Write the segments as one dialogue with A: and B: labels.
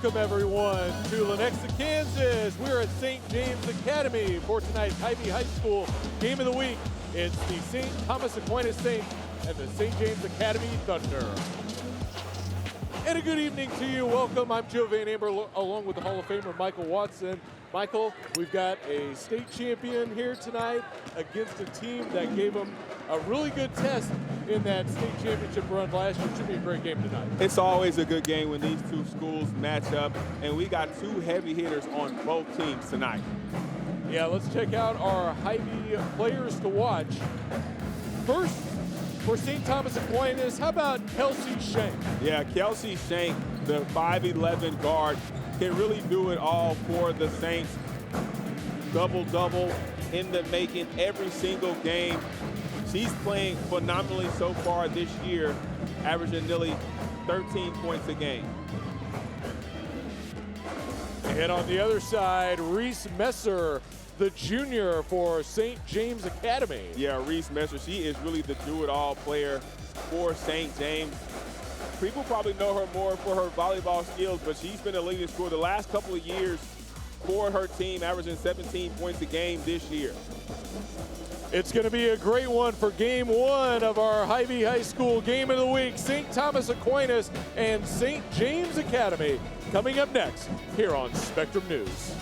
A: Welcome everyone to Lenexa, Kansas. We're at St. James Academy for tonight's Hy-Vee High School Game of the Week. It's the St. Thomas Aquinas Saints and the St. James Academy Thunder. And a good evening to you. Welcome. I'm Joe Van Amber along with the Hall of Famer Michael Watson. Michael, we've got a state champion here tonight against a team that gave them a really good test in that state championship run last year. It should be a great game tonight.
B: It's always a good game when these two schools match up, and we got two heavy hitters on both teams tonight.
A: Yeah, let's check out our Hy-Vee players to watch. First, for St. Thomas Aquinas, how about Kelsey Shank?
B: Yeah, Kelsey Shank, the 5'11 guard, can really do it all for the Saints. Double-double in the making every single game. She's playing phenomenally so far this year, averaging nearly 13 points a game.
A: And on the other side, Reese Messer, the junior for St. James Academy.
B: Yeah, Reese Messer, she is really the do-it-all player for St. James. People probably know her more for her volleyball skills, but she's been a leading scorer the last couple of years for her team, averaging 17 points a game this year.
A: It's going to be a great one for game one of our Hy-Vee High School Game of the Week. St. Thomas Aquinas and St. James Academy coming up next here on Spectrum News.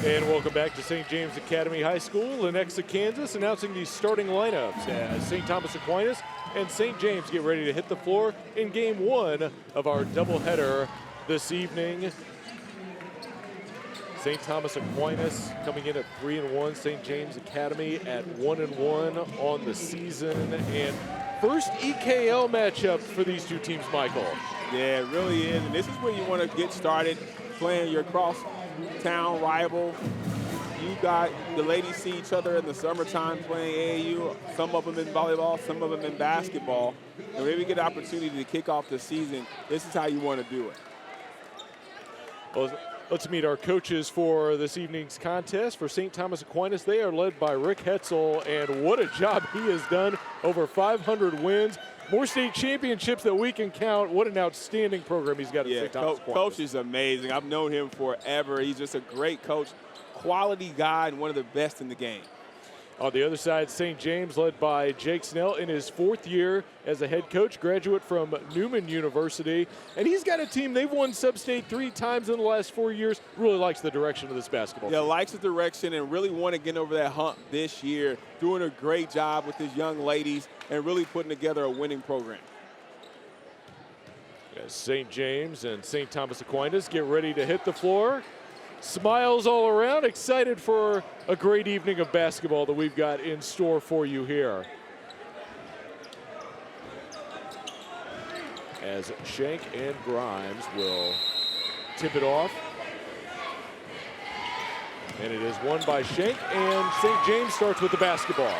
A: And welcome back to St. James Academy High School, Lenexa, Kansas, announcing the starting lineups as St. Thomas Aquinas and St. James get ready to hit the floor in game one of our doubleheader this evening. St. Thomas Aquinas coming in at 3-1, St. James Academy at 1-1 on the season, and first EKL matchup for these two teams, Michael.
B: Yeah, it really is, and this is where you want to get started playing your cross-town rival. You got the ladies see each other in the summertime playing AAU, some of them in volleyball, some of them in basketball. And when we get an opportunity to kick off the season, this is how you want to do it.
A: Well, let's meet our coaches for this evening's contest. For St. Thomas Aquinas, they are led by Rick Hetzel, and what a job he has done. Over 500 wins, more state championships that we can count. What an outstanding program he's got at St. Thomas Aquinas.
B: Coach is amazing. I've known him forever. He's just a great coach, quality guy, and one of the best in the game.
A: On the other side, St. James, led by Jake Snell in his fourth year as a head coach, graduate from Newman University. And he's got a team, they've won sub-state 3 times in the last 4 years. Really likes the direction of this basketball team.
B: Likes the direction and really want to get over that hump this year. Doing a great job with his young ladies and really putting together a winning program.
A: As St. James and St. Thomas Aquinas get ready to hit the floor. Smiles all around, excited for a great evening of basketball that we've got in store for you here. As Shank and Grimes will tip it off. And it is won by Shank, and St. James starts with the basketball.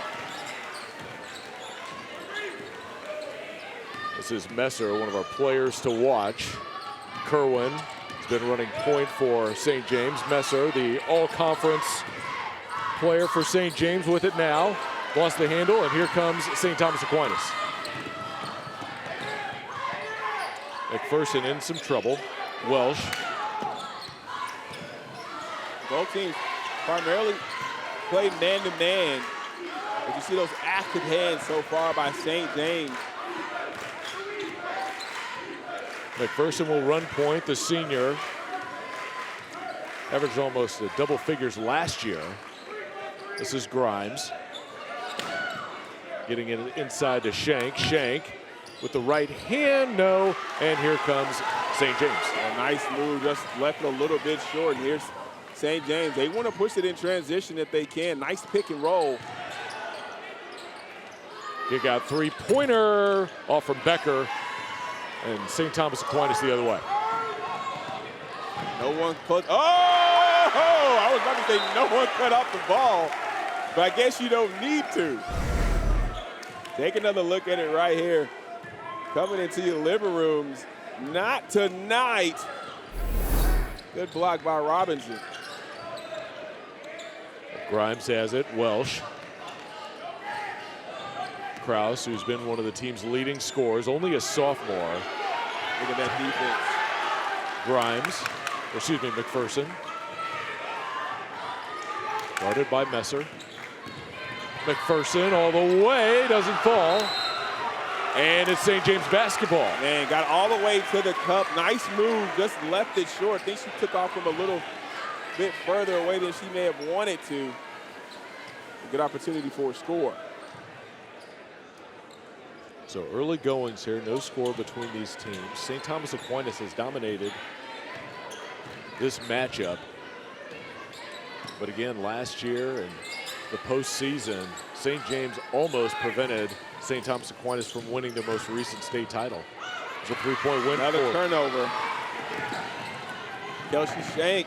A: This is Messer, one of our players to watch. Kerwin has been running point for St. James. Messer, the all-conference player for St. James, with it now. Lost the handle, and here comes St. Thomas Aquinas. McPherson in some trouble. Welsh.
B: Both teams primarily play man-to-man. But you see those active hands so far by St. James.
A: McPherson will run point, the senior. Averaged almost double figures last year. This is Grimes. Getting it inside to Shank. Shank with the right hand, no. And here comes St. James.
B: A nice move, just left it a little bit short. And here's St. James. They want to push it in transition if they can. Nice pick and roll.
A: Kick out three-pointer off from Becker. And St. Thomas Aquinas the other way.
B: No one cut. Oh! I was about to say no one cut off the ball, but I guess you don't need to. Take another look at it right here. Coming into your living rooms. Not tonight. Good block by Robinson.
A: Grimes has it. Welsh. Kraus, who's been one of the team's leading scorers, only a sophomore.
B: Look at that defense.
A: Grimes, or excuse me, McPherson. Guarded by Messer. McPherson all the way, doesn't fall. And it's St. James basketball.
B: Man, got all the way to the cup. Nice move, just left it short. I think she took off from a little bit further away than she may have wanted to. A good opportunity for a score.
A: So early goings here, no score between these teams. St. Thomas Aquinas has dominated this matchup. But again, last year and the postseason, St. James almost prevented St. Thomas Aquinas from winning their most recent state title. It's a 3-point win.
B: Another turnover. Kelsey Shank.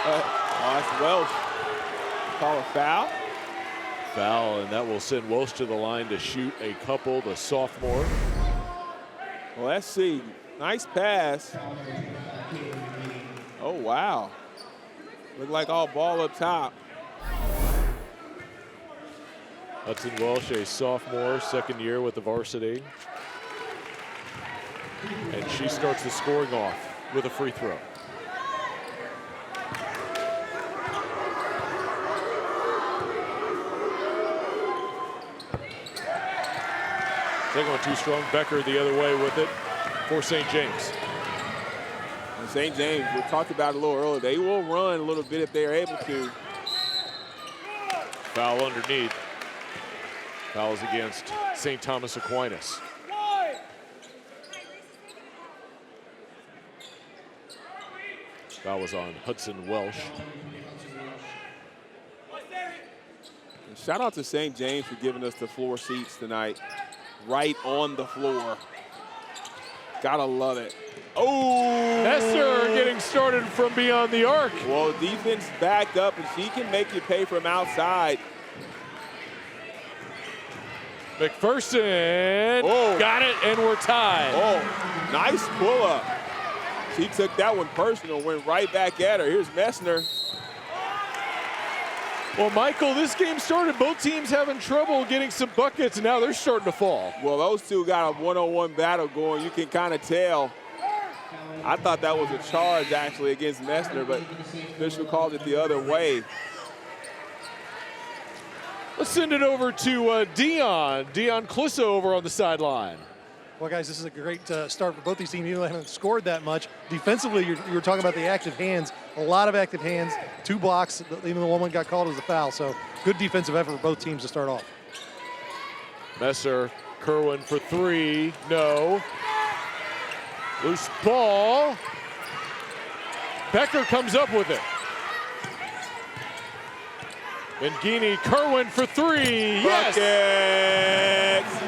B: That's Welsh. Call a foul.
A: Foul, and that will send Welsh to the line to shoot a couple, the sophomore.
B: Well, let's see. Nice pass. Oh, wow. Looked like all ball up top.
A: Hudson Welsh, a sophomore, second year with the varsity. And she starts the scoring off with a free throw. Second one too strong. Becker the other way with it for St. James.
B: And St. James, we talked about it a little earlier, they will run a little bit if they're able to.
A: Foul underneath. Fouls against St. Thomas Aquinas. Foul was on Hudson Welsh.
B: And shout out to St. James for giving us the floor seats tonight. Right on the floor. Gotta love it. Oh!
A: Messer getting started from beyond the arc.
B: Well, defense backed up, and she can make you pay from outside.
A: McPherson got it, and we're tied.
B: Oh, nice pull-up. She took that one personal, went right back at her. Here's Messner.
A: Well, Michael, this game started both teams having trouble getting some buckets, and now they're starting to fall.
B: Well, those two got a one-on-one battle going. You can kind of tell. I thought that was a charge, actually, against Messner, but official called it the other way.
A: Let's send it over to Dion Clisso over on the sideline.
C: Well, guys, this is a great start for both these teams. Even though they haven't scored that much. Defensively, you were talking about the active hands. A lot of active hands, 2 blocks, even the one got called as a foul. So good defensive effort for both teams to start off.
A: Messer, Kerwin for 3, no. Loose ball. Becker comes up with it. Mangini, Kerwin for 3, yes!
B: Buckets.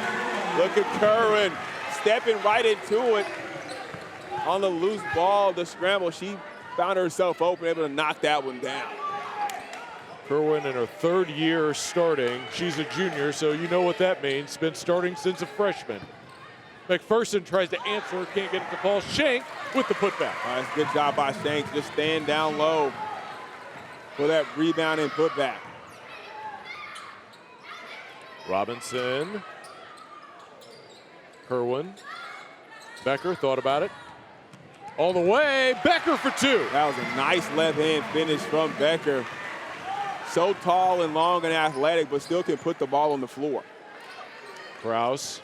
B: Look at Kerwin stepping right into it. On the loose ball, the scramble, she found herself open, able to knock that one down.
A: Kerwin in her 3rd year starting. She's a junior, so you know what that means. Been starting since a freshman. McPherson tries to answer, can't get it to fall. Shank with the putback.
B: Nice, good job by Shank, just staying down low for that rebound and putback.
A: Robinson. Kerwin. Becker thought about it. All the way, Becker for 2.
B: That was a nice left-hand finish from Becker. So tall and long and athletic, but still can put the ball on the floor.
A: Kraus.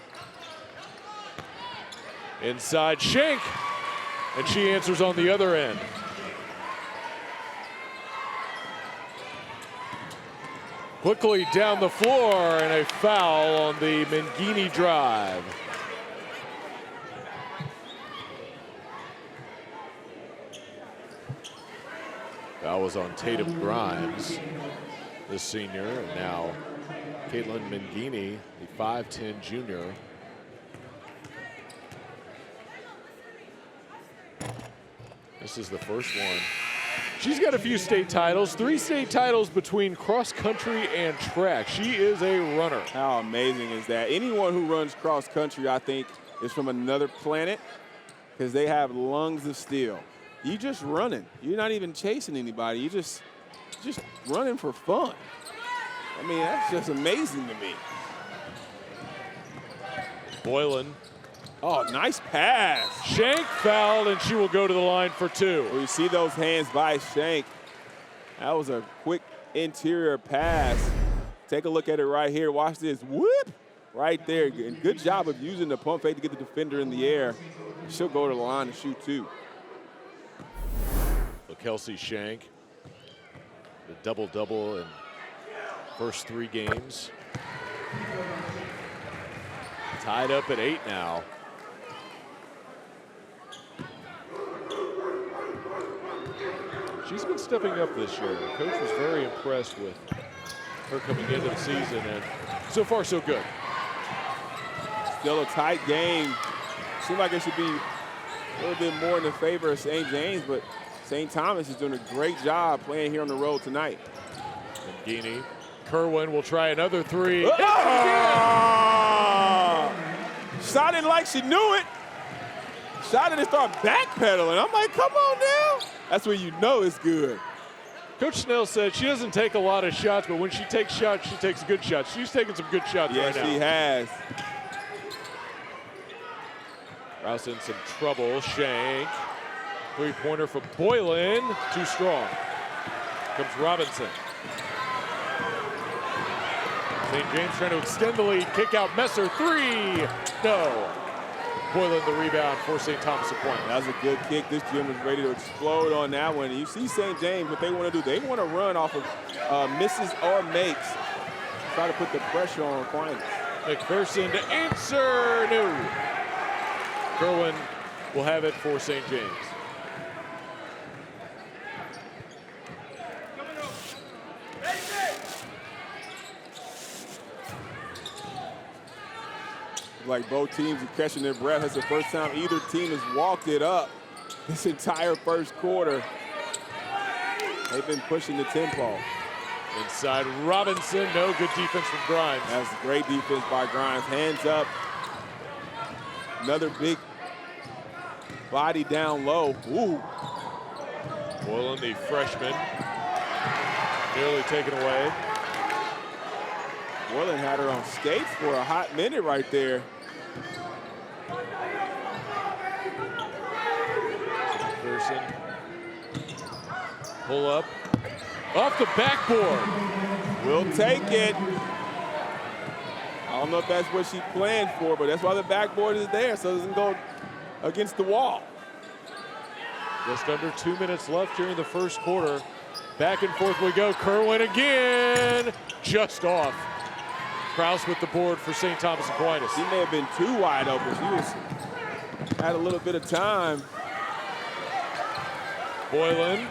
A: Inside Shank. And she answers on the other end. Quickly down the floor, and a foul on the Mangini drive. That was on Tatum Grimes, the senior, and now Caitlin Mangini, the 5'10" junior. This is the first one. She's got a few state titles, 3 state titles between cross country and track. She is a runner.
B: How amazing is that? Anyone who runs cross country, I think, is from another planet because they have lungs of steel. You just running. You're not even chasing anybody. You just running for fun. I mean, that's just amazing to me.
A: Boylan.
B: Oh, nice pass.
A: Shank fouled, and she will go to the line for 2.
B: Well, you see those hands by Shank. That was a quick interior pass. Take a look at it right here. Watch this. Whoop! Right there. And good job of using the pump fake to get the defender in the air. She'll go to the line and shoot 2.
A: So Kelsey Shank, the double-double in first 3 games. Tied up at 8 now. She's been stepping up this year. The coach was very impressed with her coming into the season, and so far so good.
B: Still a tight game. Seems like it should be a little bit more in the favor of St. James, but St. Thomas is doing a great job playing here on the road tonight.
A: Mangini. Kerwin will try another 3.
B: Shot it like she knew it. Shot it and start backpedaling. I'm like, come on now. That's when you know it's good.
A: Coach Snell said she doesn't take a lot of shots, but when she takes shots, she takes good shots. She's taking some good shots right now.
B: Yeah, she has.
A: Rouse in some trouble. Shank. 3-pointer for Boylan. Too strong. Comes Robinson. St. James trying to extend the lead. Kick out Messer. 3. No. Boylan the rebound for St. Thomas Aquinas.
B: That was a good kick. This gym is ready to explode on that one. And you see St. James, what they want to do. They want to run off of misses or makes. Try to put the pressure on Aquinas.
A: McPherson to answer. No. Kerwin will have it for St. James.
B: Like both teams are catching their breath. That's the first time either team has walked it up this entire first quarter. They've been pushing the tempo.
A: Inside Robinson, no good defense from Grimes.
B: That's great defense by Grimes. Hands up. Another big body down low. Ooh.
A: Boylan, the freshman, nearly taken away.
B: Boylan had her on skates for a hot minute right there.
A: McPherson. Pull up. Off the backboard.
B: We'll take it. I don't know if that's what she planned for, but that's why the backboard is there, so it doesn't go against the wall.
A: Just under 2 minutes left here in the first quarter. Back and forth we go. Kerwin again. Just off. Kraus with the board for St. Thomas Aquinas.
B: She may have been too wide open. Had a little bit of time.
A: Boylan.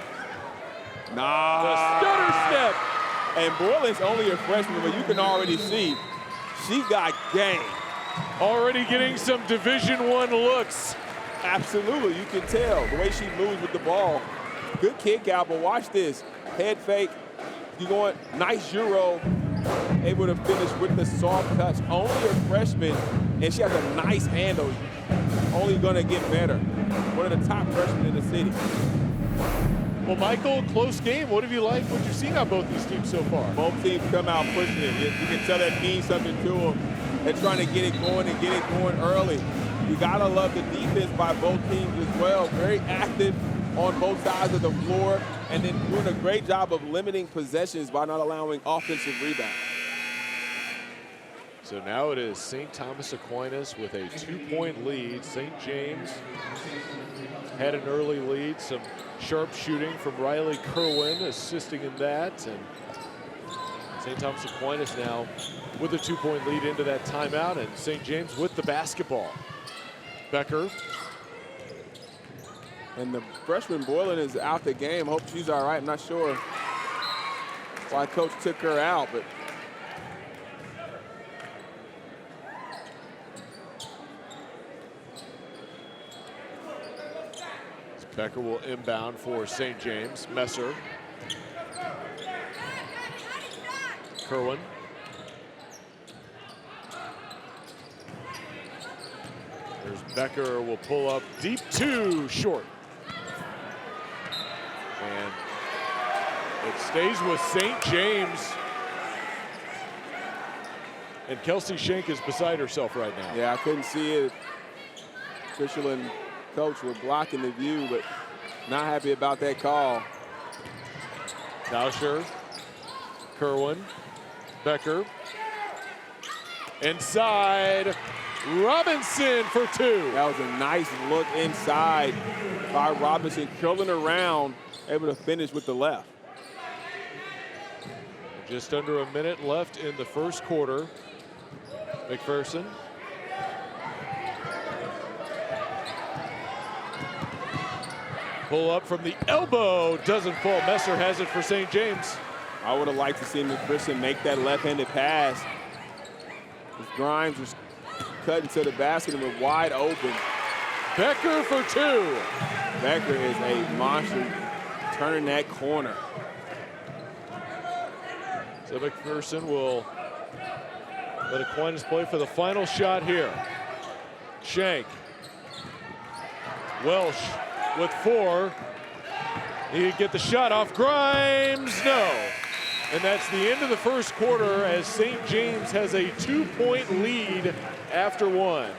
B: Nah.
A: The stutter step.
B: And Boylan's only a freshman, but you can already see she got game.
A: Already getting some Division I looks.
B: Absolutely, you can tell the way she moves with the ball. Good kick out, but watch this. Head fake. You going nice Euro. Able to finish with the soft touch. Only a freshman, and she has a nice handle. Only gonna get better. One of the top freshmen in the city.
A: Well, Michael, close game. What have you liked? What you've seen on both these teams so far?
B: Both teams come out pushing it. You can tell that means something to them. They're trying to get it going and get it going early. You gotta love the defense by both teams as well. Very active on both sides of the floor, and then doing a great job of limiting possessions by not allowing offensive rebounds.
A: So now it is St. Thomas Aquinas with a 2-point lead. St. James had an early lead. Some sharp shooting from Riley Kerwin assisting in that. And St. Thomas Aquinas now with a 2-point lead into that timeout, and St. James with the basketball. Becker.
B: And the freshman Boylan is out the game. Hope she's all right. I'm not sure why coach took her out, but
A: Becker will inbound for St. James. Messer. Kerwin. There's Becker, will pull up deep 2, short. And it stays with St. James. And Kelsey Schenk is beside herself right now.
B: Yeah, I couldn't see it. Official and coach were blocking the view, but not happy about that call.
A: Tauscher, Kerwin, Becker. Inside, Robinson for 2.
B: That was a nice look inside by Robinson, curling around, able to finish with the left.
A: Just under a minute left in the first quarter. McPherson. Pull up from the elbow, doesn't fall. Messer has it for St. James.
B: I would have liked to see McPherson make that left-handed pass. As Grimes was cutting to the basket and was wide open.
A: Becker for 2.
B: Becker is a monster turning that corner.
A: So McPherson will let Aquinas play for the final shot here. Schenk. Welsh with 4. He get the shot off. Grimes, no. And that's the end of the first quarter as St. James has a 2-point lead after 1.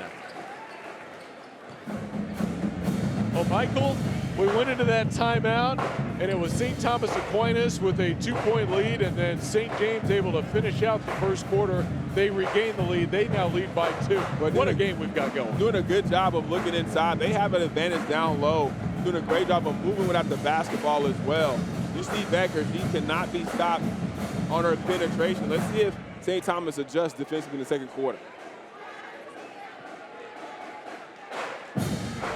A: Oh, Michael, we went into that timeout, and it was St. Thomas Aquinas with a 2-point lead, and then St. James able to finish out the first quarter. They regain the lead. They now lead by 2.
B: But
A: what a game we've got going.
B: Doing a good job of looking inside. They have an advantage down low. Doing a great job of moving without the basketball as well. You see Becker, she cannot be stopped on her penetration. Let's see if St. Thomas adjusts defensively in the second quarter.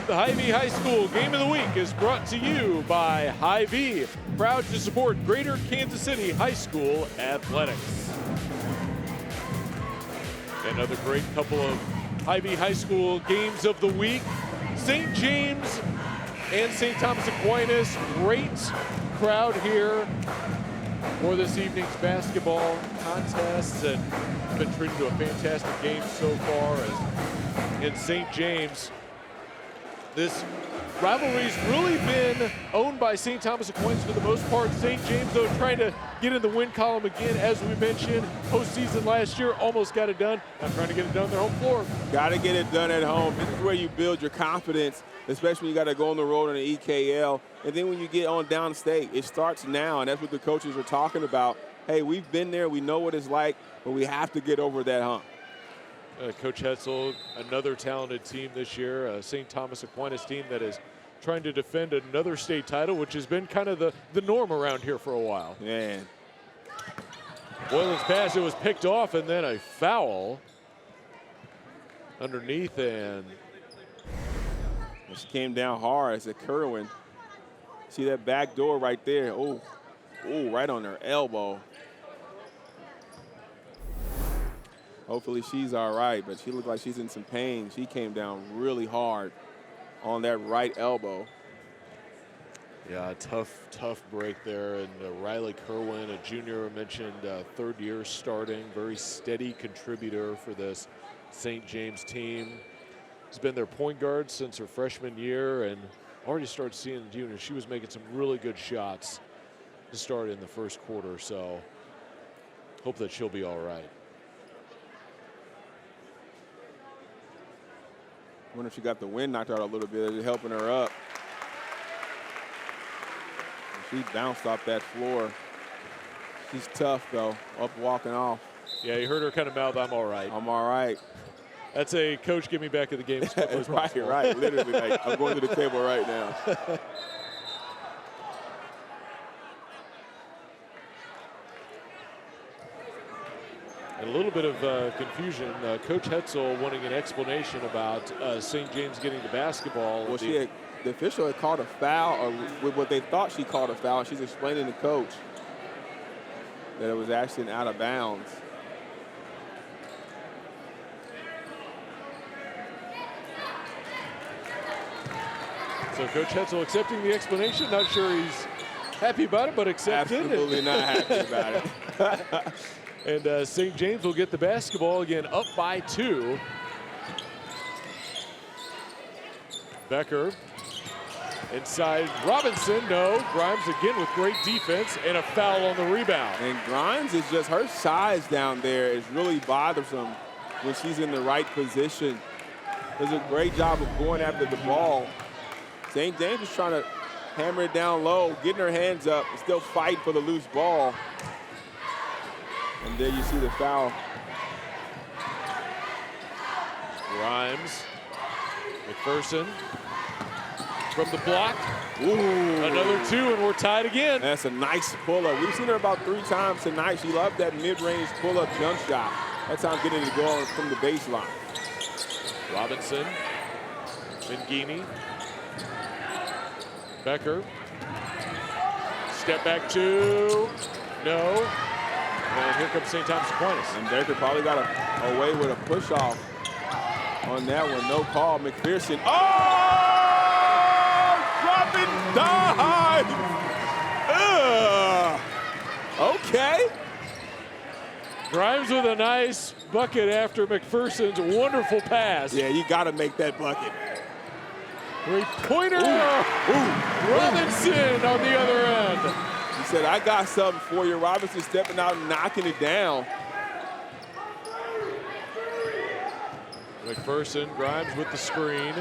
A: The Hy-Vee High School Game of the Week is brought to you by Hy-Vee, proud to support Greater Kansas City High School athletics. Another great couple of Hy-Vee High School games of the week. St. James and St. Thomas Aquinas, great crowd here for this evening's basketball contests, and been treated to a fantastic game so far. As in St. James, this rivalry's really been owned by St. Thomas Aquinas for the most part. St. James, though, trying to get in the win column again, as we mentioned. Postseason last year, almost got it done. Now trying to get it done on their home floor.
B: Got to get it done at home. This is where you build your confidence, especially when you got to go on the road in the EKL. And then when you get on downstate, it starts now, and that's what the coaches are talking about. Hey, we've been there. We know what it's like, but we have to get over that hump.
A: Coach Hetzel, another talented team this year, a St. Thomas Aquinas team that is trying to defend another state title, which has been kind of the norm around here for a while.
B: Man.
A: Boylan's pass, it was picked off, and then a foul underneath, and
B: she came down hard as a Kerwin. See that back door right there? Oh, right on her elbow. Hopefully she's all right, but she looked like she's in some pain. She came down really hard on that right elbow.
A: Yeah, tough break there. And Riley Kerwin, a junior, mentioned third year starting, very steady contributor for this St. James team. Has been their point guard since her freshman year, and already started seeing the junior. She was making some really good shots to start in the first quarter, so hope that she'll be all right.
B: I wonder if she got the wind knocked out a little bit. Is it helping her up? She bounced off that floor. She's tough, though, up walking off.
A: Yeah, you heard her kind of mouth, "I'm all right."
B: I'm all right.
A: That's a coach, get me back at the game.
B: Right. Literally, like, I'm going to the table right now.
A: And a little bit of confusion. Coach Hetzel wanting an explanation about St. James getting the basketball.
B: Well, the official had called a foul, or with what they thought she called a foul, and she's explaining to coach that it was actually an out of bounds.
A: So Coach Hetzel accepting the explanation. Not sure he's happy about it, but accepted.
B: Absolutely not happy about it.
A: And St. James will get the basketball again, up by 2. Becker Inside Robinson, no. Grimes again with great defense and a foul on the rebound.
B: And Grimes is just, her size down there is really bothersome when she's in the right position. Does a great job of going after the ball. St. James is trying to hammer it down low, getting her hands up, and still fighting for the loose ball. And there you see the foul.
A: Grimes, McPherson from the block.
B: Ooh.
A: Another two, and we're tied again.
B: That's a nice pull-up. We've seen her about 3 times tonight. She loved that mid-range pull-up jump shot. That's how I'm getting it going from the baseline.
A: Robinson, Mangini, Becker. Step back two, no. And here comes St. Thomas Aquinas.
B: And Becker probably got away with a push-off on that one. No call. McPherson. Oh! Dropping dive! Okay.
A: Grimes with a nice bucket after McPherson's wonderful pass.
B: Yeah, you got to make that bucket.
A: Three-pointer. Robinson on the other end.
B: He said, I got something for you. Robinson stepping out and knocking it down.
A: McPherson, Grimes with the screen.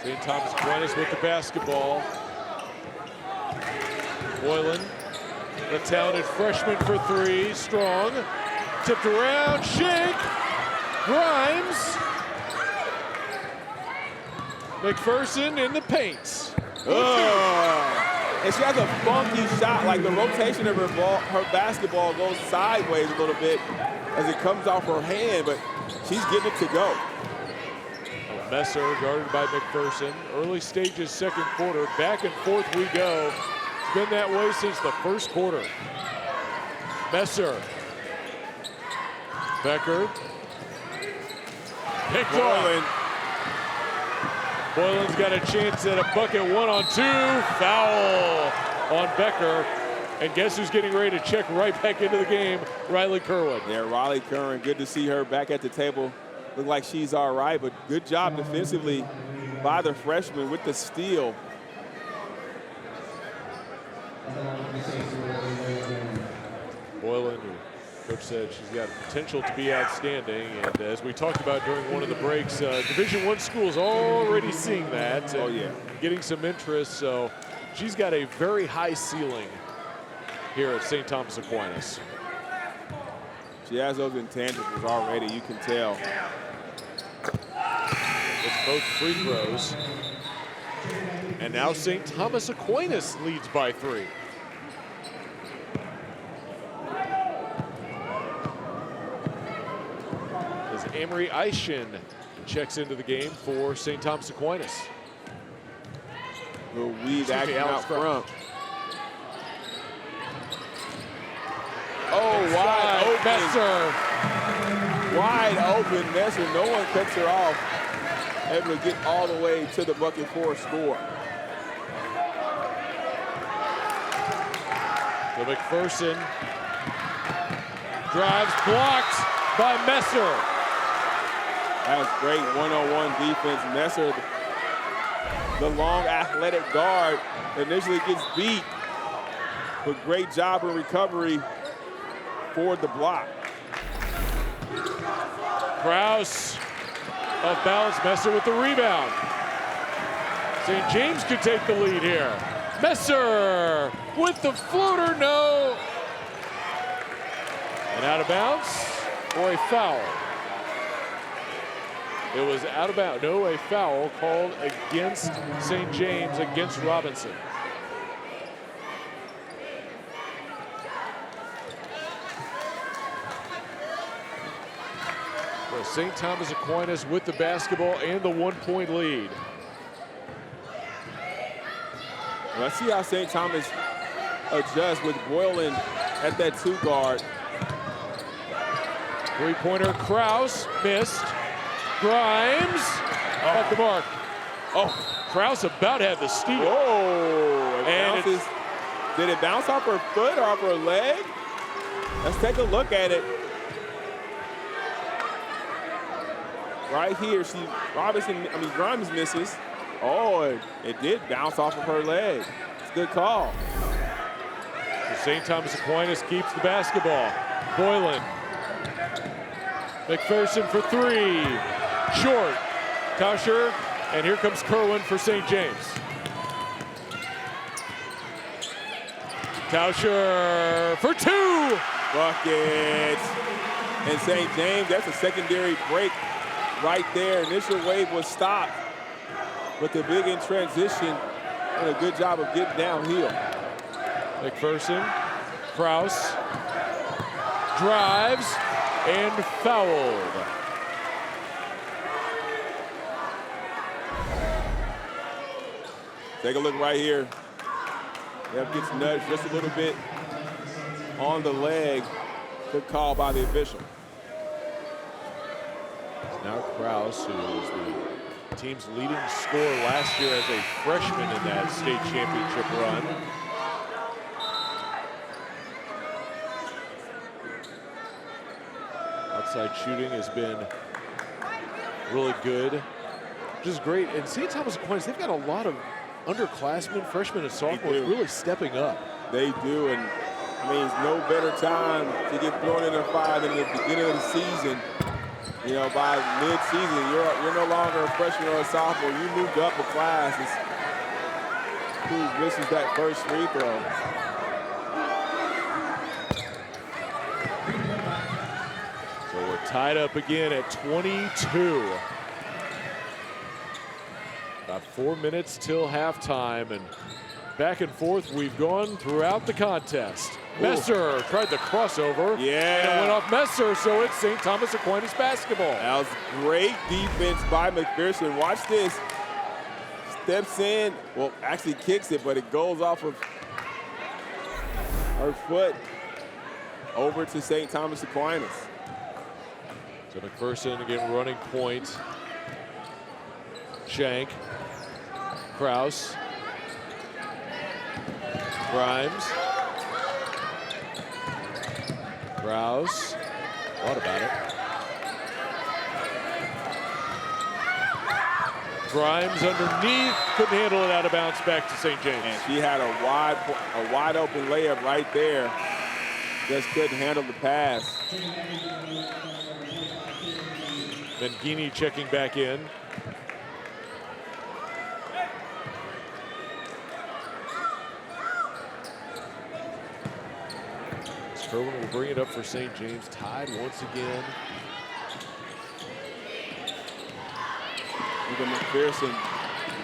A: St. Thomas Aquinas with the basketball. Boylan, the talented freshman for three, strong. Tipped around, shake. Grimes. McPherson in the paint.
B: And she has a funky shot, like the rotation of her ball, her basketball goes sideways a little bit as it comes off her hand, but she's getting it to go.
A: Messer guarded by McPherson. Early stages, second quarter. Back and forth we go. It's been that way since the first quarter. Messer. Becker. Picked off. Boylan's got a chance at a bucket, 1-on-2. Foul on Becker. And guess who's getting ready to check right back into the game? Riley Kerwin.
B: Yeah, Riley Kerwin, good to see her back at the table. Look like she's all right, but good job defensively by the freshman with the steal.
A: Boylan, who coach said she's got potential to be outstanding, and as we talked about during one of the breaks, Division I schools already seeing that.
B: Oh yeah,
A: getting some interest. So she's got a very high ceiling here at St. Thomas Aquinas.
B: She has those intangibles already, you can tell.
A: It's both free throws. And now St. Thomas Aquinas leads by 3. As Amory Eishin checks into the game for St. Thomas Aquinas.
B: The weed action out front. Oh, wide open.
A: Messer.
B: Wide open. Messer, no one cuts her off. Able to get all the way to the bucket for a score.
A: So McPherson drives, blocked by Messer.
B: That was great one-on-one defense. Messer, the long athletic guard, initially gets beat, but great job in recovery for the block.
A: Krause off balance, Messer with the rebound. St. James could take the lead here. Messer with the floater, no. And out of bounds or a foul? It was out of bounds, no, a foul called against St. James, against Robinson. St. Thomas Aquinas with the basketball and the 1-point lead.
B: Let's see how St. Thomas adjusts with Boylan at that 2 guard.
A: Three-pointer, Krause missed. Grimes at the mark. Oh, Krause about had the steal.
B: Whoa, it
A: and
B: bounces. Did it bounce off her foot or off her leg? Let's take a look at it. Right here, Grimes misses. Oh, it did bounce off of her leg. It's a good call.
A: So St. Thomas Aquinas keeps the basketball. Boylan. McPherson for three. Short. Tauscher. And here comes Kerwin for St. James. Tauscher for two.
B: Buckets. And St. James, that's a secondary break right there. Initial wave was stopped. But the big in transition did a good job of getting downhill.
A: McPherson, Kraus, drives, and fouled.
B: Take a look right here. Yep, gets nudged just a little bit on the leg. Good call by the official.
A: Now Kraus, who was the team's leading scorer last year as a freshman in that state championship run. Outside shooting has been really good, which is great. And St. Thomas Aquinas, they've got a lot of underclassmen, freshmen, and sophomores really stepping up.
B: They do, and I mean, it's no better time to get thrown in the fire than the beginning of the season. You know, by mid-season, you're no longer a freshman or a sophomore. You moved up a class. Cruz misses that first free throw.
A: So we're tied up again at 22. About 4 minutes till halftime, and back and forth we've gone throughout the contest. Messer tried the crossover.
B: Yeah.
A: And it went off Messer, so it's St. Thomas Aquinas basketball.
B: That was great defense by McPherson. Watch this. Steps in, well, actually kicks it, but it goes off of her foot over to St. Thomas Aquinas.
A: So McPherson again running point. Shank. Kraus. Grimes. Kraus. Thought about it. Grimes underneath. Couldn't handle it, out of bounds, back to St. James.
B: And she had a wide open layup right there. Just couldn't handle the pass.
A: Mangini checking back in. Kerwin will bring it up for St. James, tied once again.
B: Even McPherson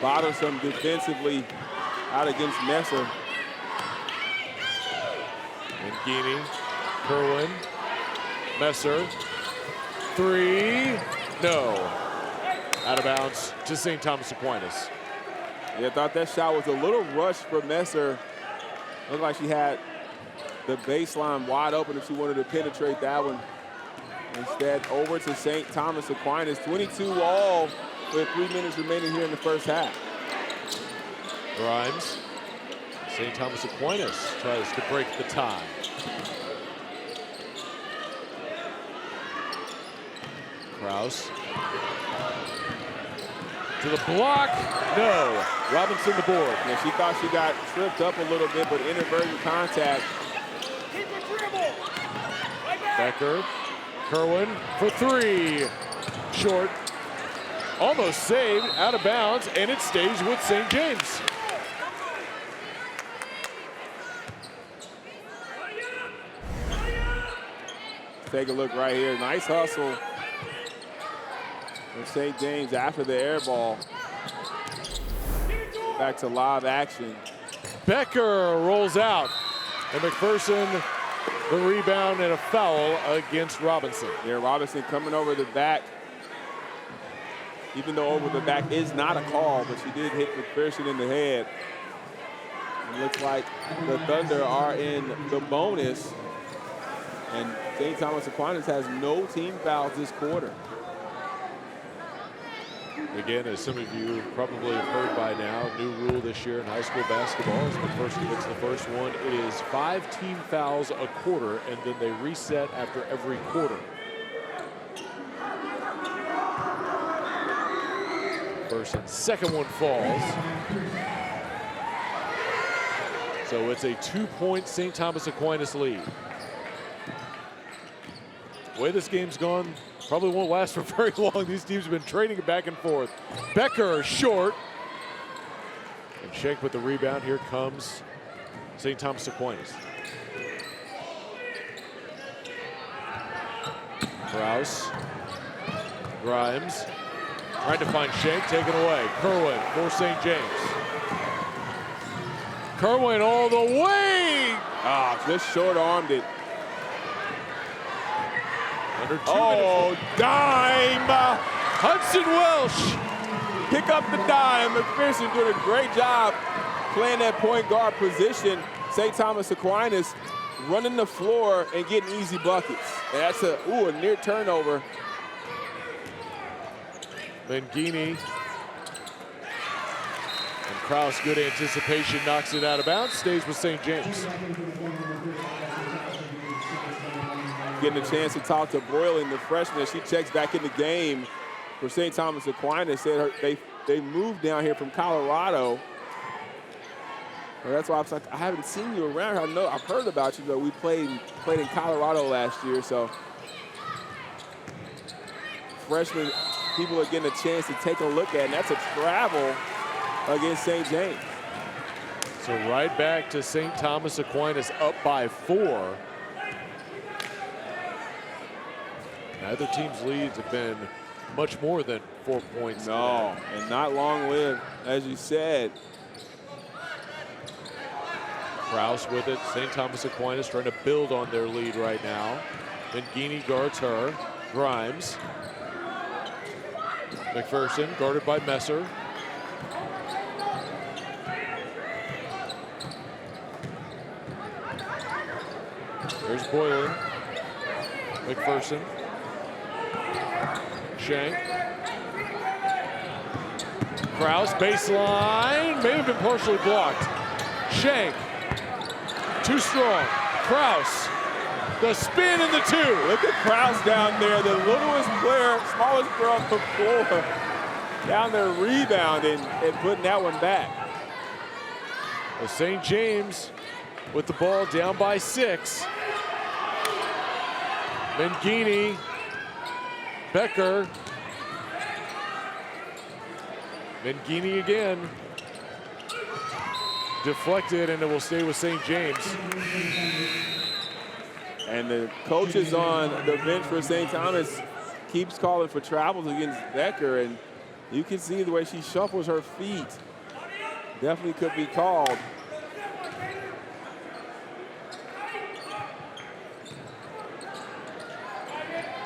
B: bothersome defensively out against Messer.
A: Mangini, Kerwin, Messer, three, no. Out of bounds to St. Thomas Aquinas.
B: Yeah, I thought that shot was a little rushed for Messer. Looked like she had the baseline wide open if she wanted to penetrate that one. Instead, over to St. Thomas Aquinas. 22 all with 3 minutes remaining here in the first half.
A: Grimes. St. Thomas Aquinas tries to break the tie. Kraus. To the block. No. Robinson the board.
B: Yeah, she thought she got tripped up a little bit, but inadvertent contact.
A: Becker, Kerwin for three. Short, almost saved, out of bounds, and it stays with St. James.
B: Take a look right here. Nice hustle from St. James after the air ball. Back to live action.
A: Becker rolls out, and McPherson the rebound and a foul against Robinson.
B: Yeah, Robinson coming over the back. Even though over the back is not a call, but she did hit McPherson in the head. It looks like the Thunder are in the bonus. And St. Thomas Aquinas has no team fouls this quarter.
A: Again, as some of you probably have heard by now, new rule this year in high school basketball is the person who gets the first one. It is 5 team fouls a quarter, and then they reset after every quarter. McPherson. Second one falls. So it's a 2-point St. Thomas Aquinas lead. The way this game's gone, probably won't last for very long. These teams have been trading it back and forth. Becker short. And Shank with the rebound. Here comes St. Thomas Aquinas. Kraus. Grimes. Trying to find Shank, taken away. Kerwin for St. James. Kerwin all the way.
B: Ah, just short-armed it.
A: Under 2
B: Oh,
A: minutes.
B: dime!
A: Hudson Welsh.
B: Pick up the dime. McPherson doing a great job playing that point guard position. St. Thomas Aquinas running the floor and getting easy buckets. And that's a near turnover.
A: Mangini. And Kraus, good anticipation, knocks it out of bounds, stays with St. James.
B: Getting a chance to talk to Broyling, the freshman, as she checks back in the game for St. Thomas Aquinas. Said they moved down here from Colorado. Well, that's why I was like, I haven't seen you around here. I know I've heard about you, but we played in Colorado last year, so freshmen, people are getting a chance to take a look at, and that's a travel against St. James.
A: So right back to St. Thomas Aquinas up by 4. Neither team's leads have been much more than 4 points.
B: No, and not long-lived, as you said.
A: Kraus with it. St. Thomas Aquinas trying to build on their lead right now. Mangini guards her. Grimes. McPherson guarded by Messer. There's Boylan. McPherson. Shank. Kraus, baseline. May have been partially blocked. Shank. Too strong. Kraus. The spin and the 2.
B: Look at Kraus down there, the littlest player, smallest player on the floor. Down there rebounding and putting that one back.
A: Well, St. James with the ball down by 6. Mangini. Becker. Mangini again. Deflected, and it will stay with St. James.
B: And the coaches on the bench for St. Thomas keeps calling for travels against Becker, and you can see the way she shuffles her feet. Definitely could be called.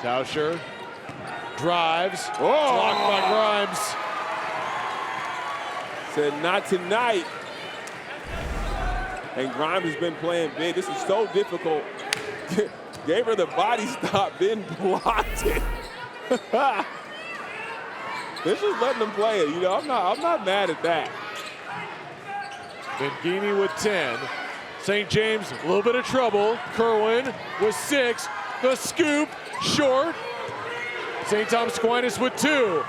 A: Tauscher drives.
B: Oh!
A: Blocked by Grimes.
B: Said not tonight. And Grimes has been playing big. This is so difficult. Gave her the body stop, then blocked it. This is letting them play it. You know, I'm not mad at that.
A: Mangini with 10. St. James, a little bit of trouble. Kerwin with 6. The scoop, short. St. Thomas Aquinas with 2.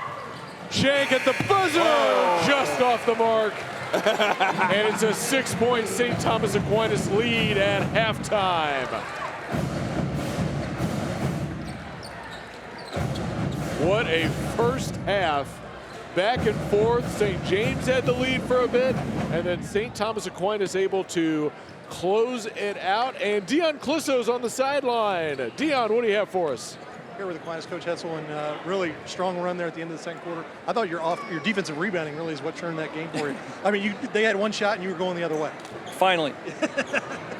A: Shank at the buzzer, just off the mark. And it's a 6-point St. Thomas Aquinas lead at halftime. What a first half. Back and forth. St. James had the lead for a bit, and then St. Thomas Aquinas able to close it out. And Dion Clisso's on the sideline. Dion, what do you have for us?
C: Here with Aquinas coach Hetzel, and really strong run there at the end of the second quarter. I thought your defensive rebounding really is what turned that game for you. I mean, they had one shot and you were going the other way.
D: Finally.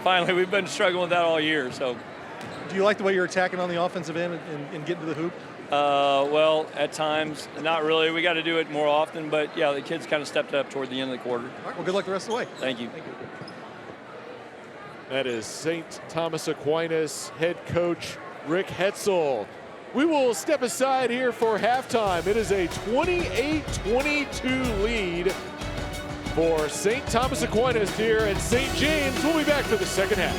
D: Finally, we've been struggling with that all year. So,
C: do you like the way you're attacking on the offensive end and getting to the hoop?
D: Well, at times, not really. We got to do it more often, but yeah, the kids kind of stepped up toward the end of the quarter.
C: All right, well, good luck the rest of the way.
D: Thank you.
C: Thank you.
A: That is St. Thomas Aquinas head coach Rick Hetzel. We will step aside here for halftime. It is a 28-22 lead for St. Thomas Aquinas here at St. James. We'll be back for the second half.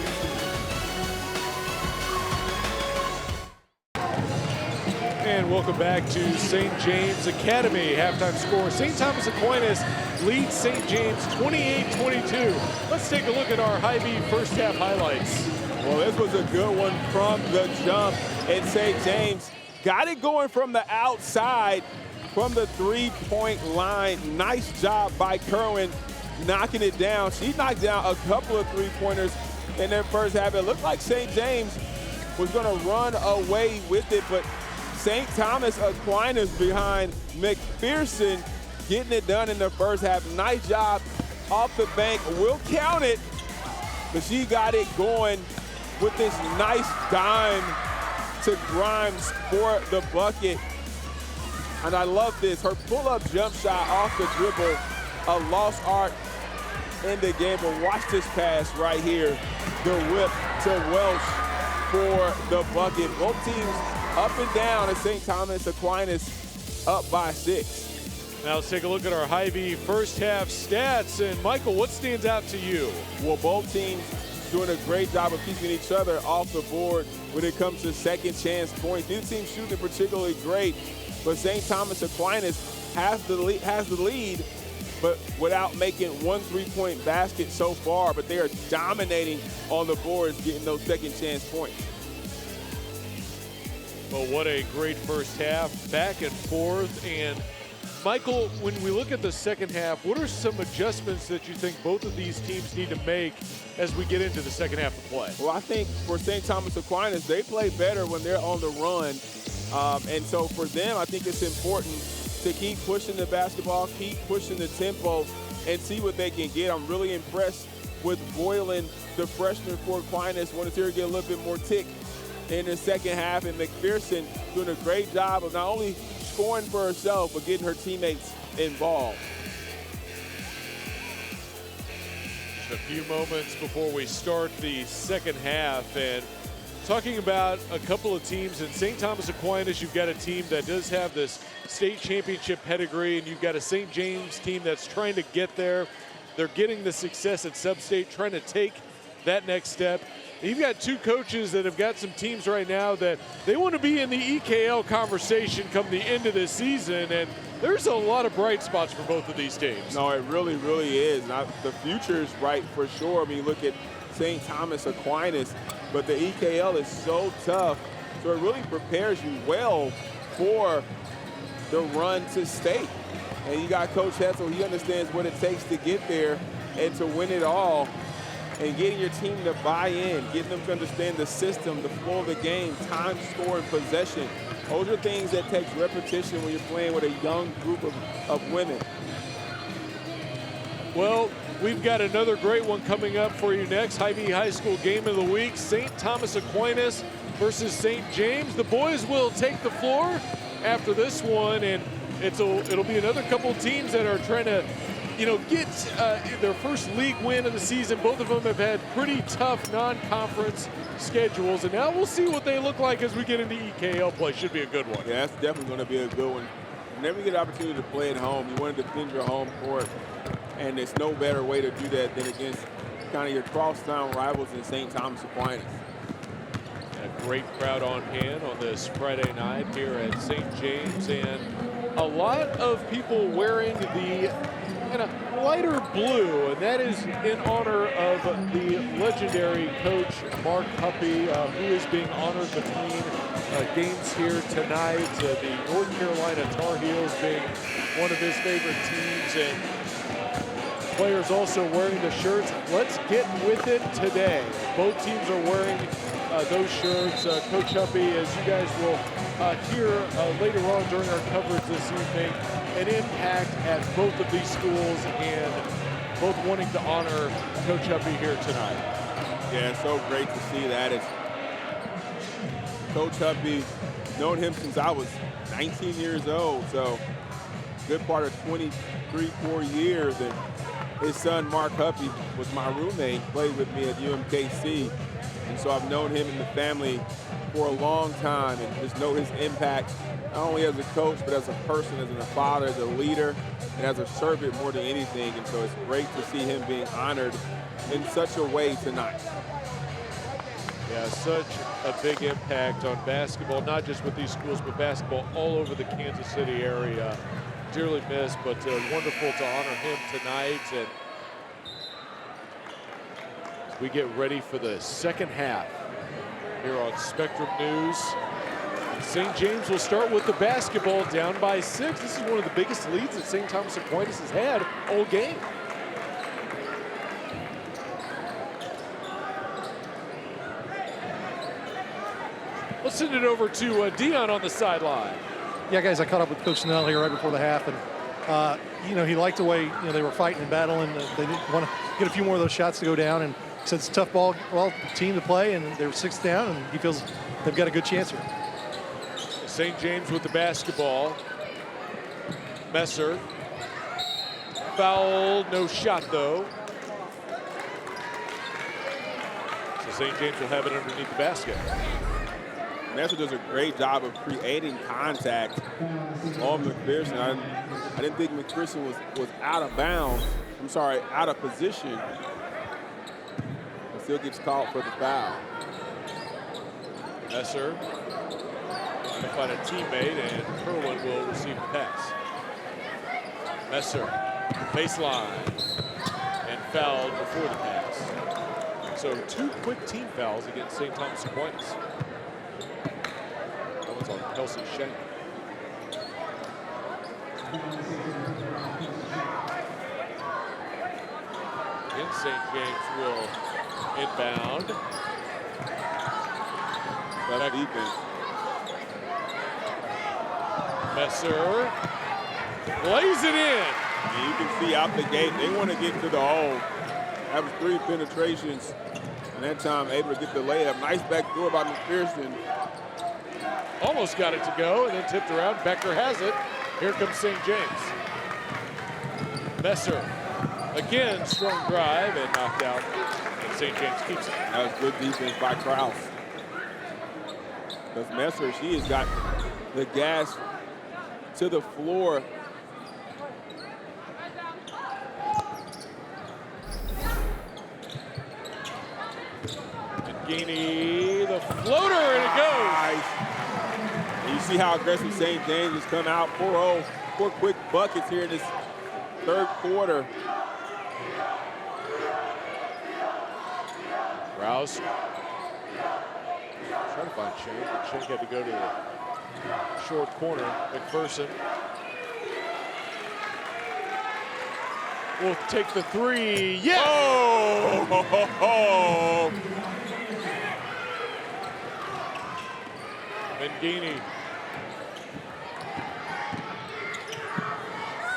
B: And
A: And welcome back to St. James Academy. Halftime score, St. Thomas Aquinas leads St. James 28-22. Let's take a look at our Hy-Vee first half highlights.
B: Well, this was a good one from the jump, and St. James got it going from the outside from the three-point line. Nice job by Kerwin knocking it down. She knocked down a couple of three-pointers in their first half. It looked like St. James was going to run away with it, but St. Thomas Aquinas behind McPherson getting it done in the first half. Nice job off the bank. We'll count it, but she got it going with this nice dime to Grimes for the bucket. And I love this. Her pull-up jump shot off the dribble, a lost art in the game. But watch this pass right here. The whip to Welsh for the bucket. Both teams up and down as St. Thomas Aquinas up by 6.
A: Now let's take a look at our Hy-Vee first half stats. And Michael, what stands out to you?
B: Well, both teams doing a great job of keeping each other off the board when it comes to second chance points. These teams shooting particularly great, but St. Thomas Aquinas has the lead, but without making one three-point basket so far. But they are dominating on the boards, getting those second chance points.
A: Well, what a great first half, back and forth. And Michael, when we look at the second half, what are some adjustments that you think both of these teams need to make as we get into the second half of play?
B: Well, I think for St. Thomas Aquinas, they play better when they're on the run. And so for them, I think it's important to keep pushing the basketball, keep pushing the tempo, and see what they can get. I'm really impressed with Boylan, the freshman for Aquinas. Want to see her get a little bit more tick in the second half, and McPherson doing a great job of not only scoring for herself, but getting her teammates involved.
A: Just a few moments before we start the second half, and talking about a couple of teams. In St. Thomas Aquinas, you've got a team that does have this state championship pedigree, and you've got a St. James team that's trying to get there. They're getting the success at sub-state, trying to take that next step. You've got two coaches that have got some teams right now that they want to be in the EKL conversation come the end of this season, and there's a lot of bright spots for both of these teams.
B: No, it really, really is. Now, the future is bright for sure. I mean, look at St. Thomas Aquinas, but the EKL is so tough, so it really prepares you well for the run to state. And you got Coach Hetzel, he understands what it takes to get there and to win it all. And getting your team to buy in, getting them to understand the system, the flow of the game, time, score, and possession. Those are things that takes repetition when you're playing with a young group of women.
A: Well, we've got another great one coming up for you next. Hy-Vee High School Game of the Week, St. Thomas Aquinas versus St. James. The boys will take the floor after this one, and it'll be another couple of teams that are trying to get their first league win of the season. Both of them have had pretty tough non-conference schedules, and now we'll see what they look like as we get into EKL play. Should be a good one.
B: Yeah, that's definitely going to be a good one. Whenever you get an opportunity to play at home, you want to defend your home court, and there's no better way to do that than against kind of your crosstown rivals in St. Thomas Aquinas.
A: A great crowd on hand on this Friday night here at St. James, and a lot of people wearing the lighter blue, and that is in honor of the legendary coach Mark Huppy, who is being honored between games here tonight. The North Carolina Tar Heels being one of his favorite teams, and players also wearing the shirts. Let's get with it today. Both teams are wearing those shirts. Coach Huppy, as you guys will hear later on during our coverage this evening, an impact at both of these schools, and both wanting to honor Coach Huppy here tonight.
B: Yeah, it's so great to see that. It's Coach Huppy, known him since I was 19 years old, so good part of 23, 4 years. And his son, Mark Huppy, was my roommate, played with me at UMKC. And so I've known him and the family for a long time, and just know his impact, not only as a coach, but as a person, as a father, as a leader, and as a servant more than anything. And so it's great to see him being honored in such a way tonight.
A: Yeah, such a big impact on basketball, not just with these schools, but basketball all over the Kansas City area. Dearly missed, but wonderful to honor him tonight. And as we get ready for the second half here on Spectrum News, St. James will start with the basketball down by 6. This is one of the biggest leads that St. Thomas Aquinas has had all game. Let's send it over to Dion on the sideline.
C: Yeah, guys, I caught up with Coach Snell here right before the half, and you know, he liked the way they were fighting and battling. They didn't want to get a few more of those shots to go down, and he said it's a tough team to play, and they were 6 down, and he feels they've got a good chance here.
A: St. James with the basketball. Messer. Foul, no shot though. So St. James will have it underneath the basket.
B: Messer does a great job of creating contact on McPherson. I didn't think McPherson was out of bounds. I'm sorry, out of position. But still gets called for the foul.
A: Messer trying to find a teammate, and Kerwin will receive the pass. Messer, baseline, and fouled before the pass. So 2 quick team fouls against St. Thomas Aquinas. That one's on Kelsey Shank. Again, St. James will inbound.
B: That defense.
A: Messer lays it in.
B: And you can see out the gate, they want to get to the hole. That was 3 penetrations, and that time able to get the layup. Nice back door by McPherson.
A: Almost got it to go, and then tipped around. Becker has it. Here comes St. James. Messer, again, strong drive and knocked out. And St. James keeps it.
B: That was good defense by Krause. Because Messer, she has got the gas to the floor.
A: Gini, the floater, and it goes.
B: Nice. And you see how aggressive St. James has come out. 4-0, 4 quick buckets here in this third quarter.
A: Rouse trying to find Shank, but Shank had to go to the short corner. McPherson will take the 3. Yes!
B: Oh!
A: Mangini.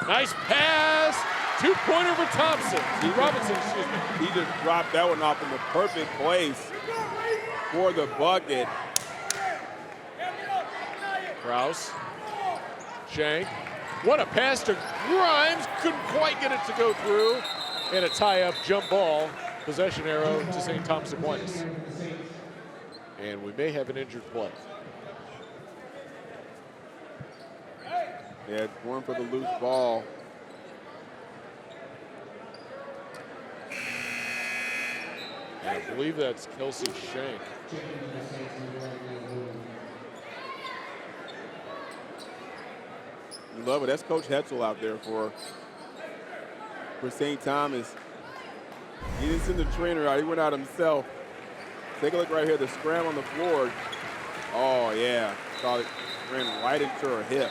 A: Nice pass. 2-pointer for Thompson. Robinson, excuse me.
B: He just dropped that one off in the perfect place for the bucket.
A: Krause. Shank. What a pass to Grimes. Couldn't quite get it to go through. And a tie-up jump ball. Possession arrow to St. Thomas Aquinas. And we may have an injured play.
B: Yeah, going for the loose ball.
A: And I believe that's Kelsey Shank.
B: You love it. That's Coach Hetzel out there for St. Thomas. He didn't send the trainer out. He went out himself. Take a look right here. The scram on the floor. Oh, yeah. Thought it ran right into her hip.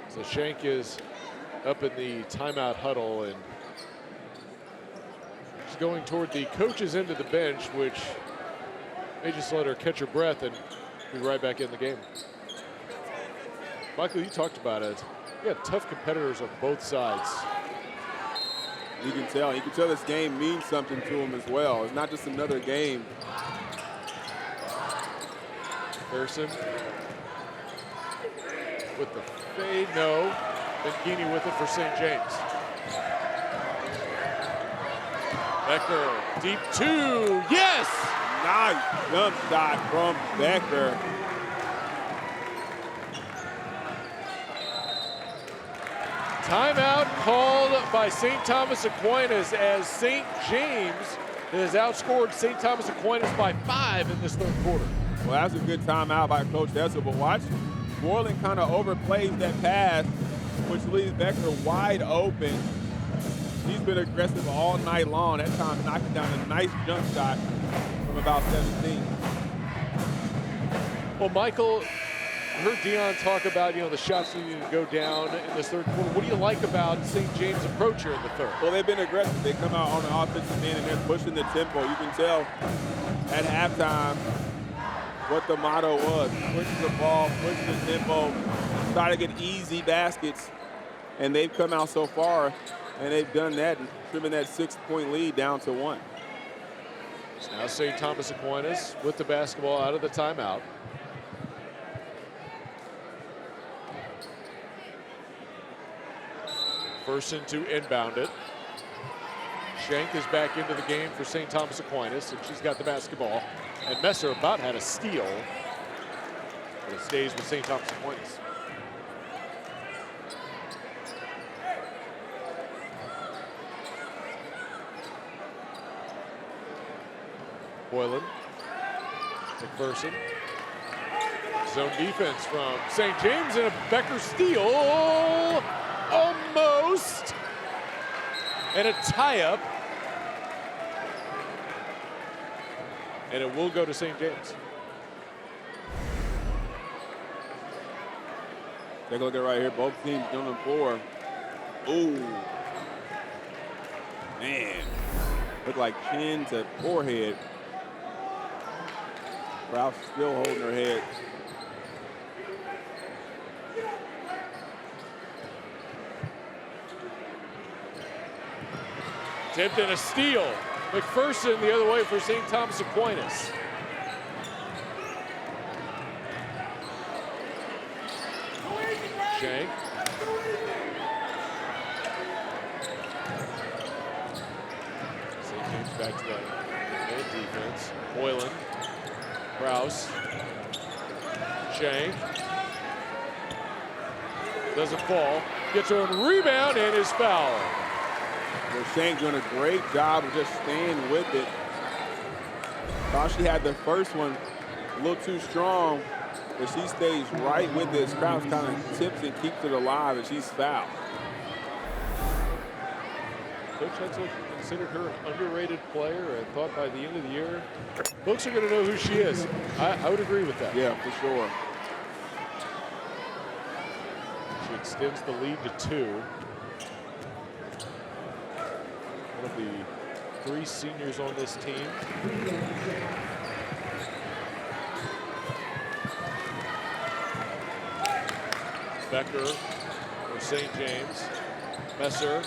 A: So Shank is up in the timeout huddle, and she's going toward the coach's end of the bench, which may just let her catch her breath and be right back in the game. Michael, you talked about it. You have tough competitors on both sides.
B: You can tell. You can tell this game means something to them as well. It's not just another game.
A: Pearson with the fade, no. Mangini with it for St. James. Becker, deep 2, yes!
B: Nice jump shot from Becker.
A: Timeout called by St. Thomas Aquinas as St. James has outscored St. Thomas Aquinas by 5 in this third quarter.
B: Well, that's a good timeout by Coach Dessel, but watch, Borland kind of overplays that pass, which leaves Becker wide open. He's been aggressive all night long. That time knocking down a nice jump shot from about 17.
A: Well, Michael, I heard Dion talk about, the shots needing to go down in this third quarter. What do you like about St. James' approach here in the third?
B: Well, they've been aggressive. They come out on the offensive end and they're pushing the tempo. You can tell at halftime what the motto was. Push the ball, push the tempo, try to get easy baskets. And they've come out so far, and they've done that, trimming that 6-point lead down to 1.
A: So now St. Thomas Aquinas with the basketball out of the timeout. Fersen to inbound it. Schenk is back into the game for St. Thomas Aquinas, and she's got the basketball. And Messer about had a steal, but it stays with St. Thomas Aquinas. Boylan, McPherson. Zone defense from St. James and a Becker steal. Almost. And a tie-up. And it will go to St. James.
B: Take a look at right here. Both teams on the floor. Ooh. Man. Look like chin to forehead. Kraus still holding her head.
A: Tipped and a steal. McPherson the other way for St. Thomas Aquinas. Schenk. St. James back to the mid defense. Boylan. Kraus. Schenk. Doesn't fall. Gets her own rebound and is fouled.
B: Well, Schenk doing a great job of just staying with it. Thought she had the first one a little too strong, but she stays right with it. Kraus kind of tips and keeps it alive, and she's fouled.
A: Coach Hensel considered her an underrated player and thought by the end of the year, folks are going to know who she is. I would agree with that.
B: Yeah, for sure.
A: She extends the lead to 2. One of the 3 seniors on this team. Becker for St. James. Messer.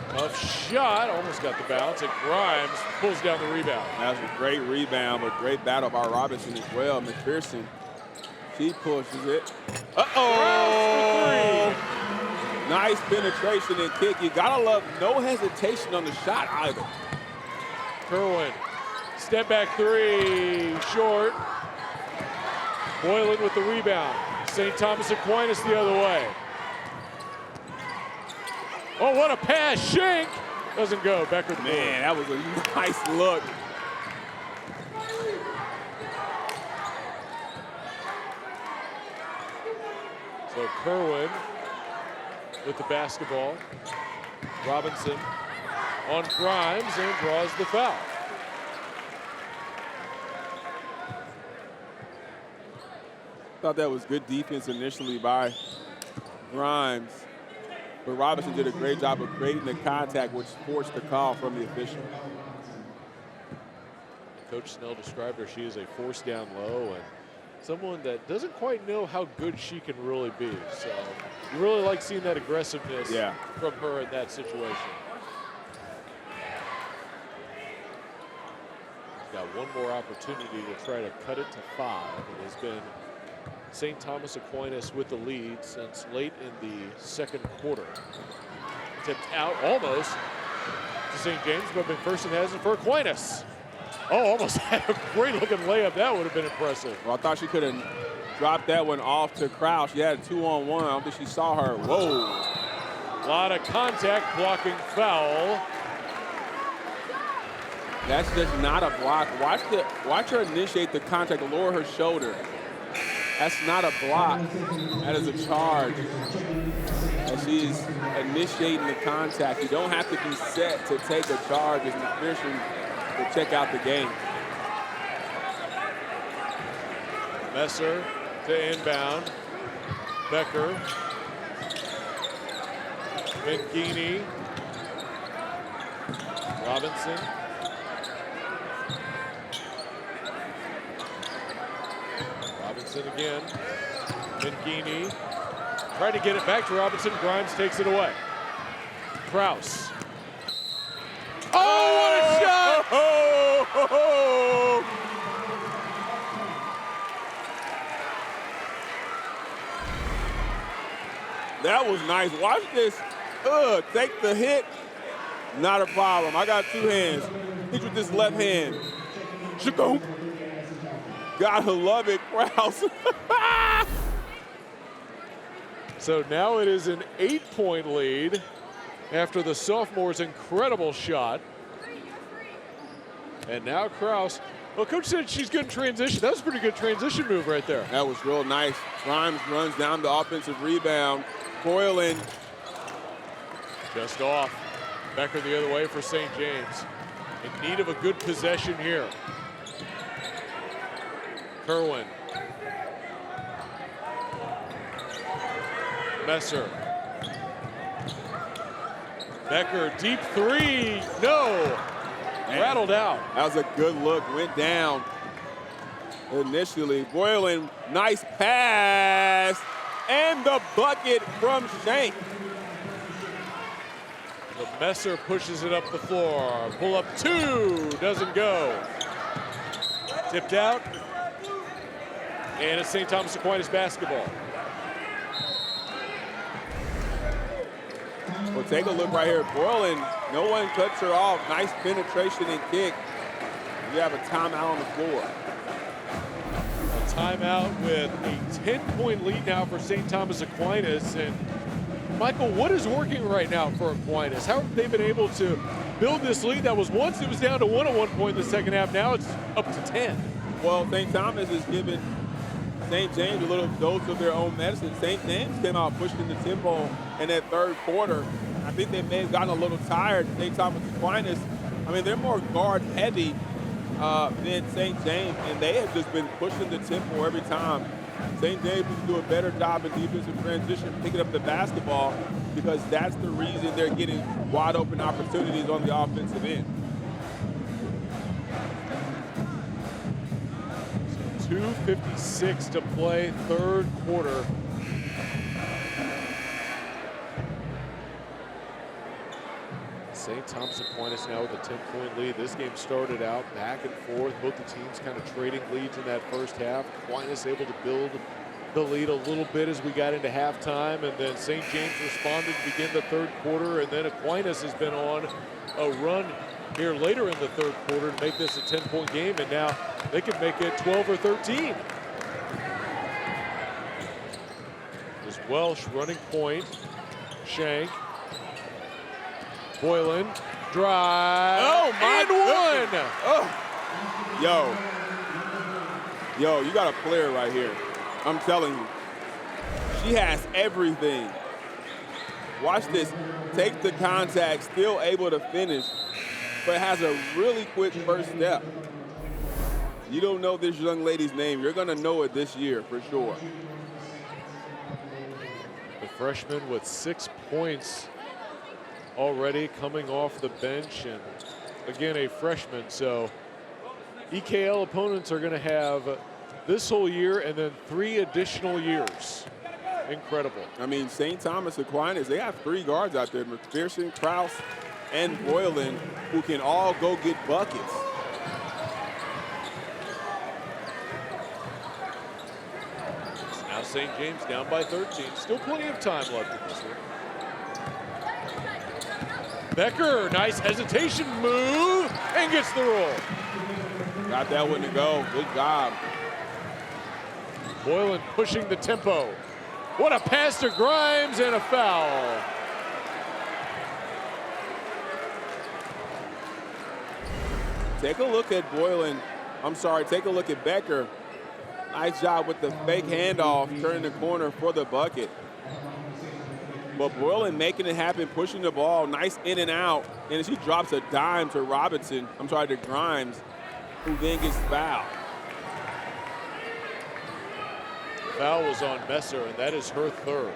A: Tough shot, almost got the bounce, and Grimes pulls down the rebound.
B: That was a great rebound, but great battle by Robinson as well. McPherson, she pushes it. Uh-oh! Nice penetration and kick. You gotta love no hesitation on the shot either.
A: Kerwin, step back 3, short. Boylan with the rebound. St. Thomas Aquinas the other way. Oh, what a pass, Schenk! Doesn't go, Becker.
B: Man, that was a nice look.
A: So Kerwin with the basketball. Robinson on Grimes and draws the foul.
B: Thought that was good defense initially by Grimes, but Robinson did a great job of creating the contact, which forced the call from the official.
A: Coach Snell described her, she is a force down low and someone that doesn't quite know how good she can really be. So you really like seeing that aggressiveness from her in that situation. She's got one more opportunity to try to cut it to 5. It has been St. Thomas Aquinas with the lead since late in the second quarter. Tipped out almost to St. James, but McPherson has it for Aquinas. Oh, almost had a great looking layup. That would have been impressive.
B: Well, I thought she could have dropped that one off to Crouch. She had a 2-on-1. I don't think she saw her. Whoa.
A: A lot of contact, blocking foul.
B: That's just not a block. Watch her initiate the contact, lower her shoulder. That's not a block. That is a charge. And she's initiating the contact. You don't have to be set to take a charge as McPherson to check out the game.
A: Messer to inbound. Becker. Mangini. Robinson. Robinson again. Mangini. Trying to get it back to Robinson. Grimes takes it away. Kraus. Oh, what a shot!
B: That was nice. Watch this. Take the hit. Not a problem. I got two hands. Hit with this left hand. Shagoom. Gotta love it, Kraus.
A: So now it is an 8-point lead after the sophomore's incredible shot. And now Kraus. Well, Coach said she's good in transition. That was a pretty good transition move right there.
B: That was real nice. Grimes runs down the offensive rebound. Boylan.
A: Just off. Becker the other way for St. James. In need of a good possession here. Kerwin. Messer. Becker, deep three. No.
B: Man.
A: Rattled out.
B: That was a good look. Went down initially. Boylan, nice pass. And the bucket from Shank.
A: The Messer pushes it up the floor. Pull up two. Doesn't go. Tipped out. And it's St. Thomas Aquinas basketball.
B: Well, take a look right here. Boylan, no one cuts her off. Nice penetration and kick. You have a timeout on the floor.
A: A timeout with a 10-point lead now for St. Thomas Aquinas. And Michael, what is working right now for Aquinas? How have they been able to build this lead that was once it was down to 1 at one point in the second half. Now it's up to 10.
B: Well, St. Thomas is giving St. James a little dose of their own medicine. St. James came out pushing the tempo in that third quarter. I think they may have gotten a little tired. St. Thomas Aquinas, I mean, they're more guard heavy than St. James, and they have just been pushing the tempo every time. St. James needs to do a better job in defensive transition, picking up the basketball, because that's the reason they're getting wide open opportunities on the offensive end.
A: 2:56 to play, third quarter. St. Thomas Aquinas now with a 10-point lead. This game started out back and forth. Both the teams kind of trading leads in that first half. Aquinas able to build the lead a little bit as we got into halftime, and then St. James responded to begin the third quarter, and then Aquinas has been on a run here later in the third quarter to make this a 10-point game, and now they could make it 12 or 13. As Welsh running point. Shank. Boylan. Drive.
B: Oh, my
A: and one.
B: Oh. Yo, you got a player right here. I'm telling you. She has everything. Watch this. Take the contact, still able to finish, but has a really quick first step. You don't know this young lady's name. You're going to know it this year for sure.
A: The freshman with 6 points already coming off the bench, and again, a freshman. So EKL opponents are going to have this whole year and then 3 additional years. Incredible.
B: I mean, St. Thomas Aquinas, they have 3 guards out there, McPherson, Kraus, and Boylan, who can all go get buckets.
A: So now St. James down by 13. Still plenty of time left in this one. Becker, nice hesitation move, and gets the roll.
B: Got that one to go. Good job.
A: Boylan pushing the tempo. What a pass to Grimes and a foul.
B: Take a look at take a look at Becker. Nice job with the fake handoff, turning the corner for the bucket. But Boylan making it happen, pushing the ball, nice in and out. And she drops a dime to to Grimes, who then gets fouled.
A: Foul was on Messer, and that is her third.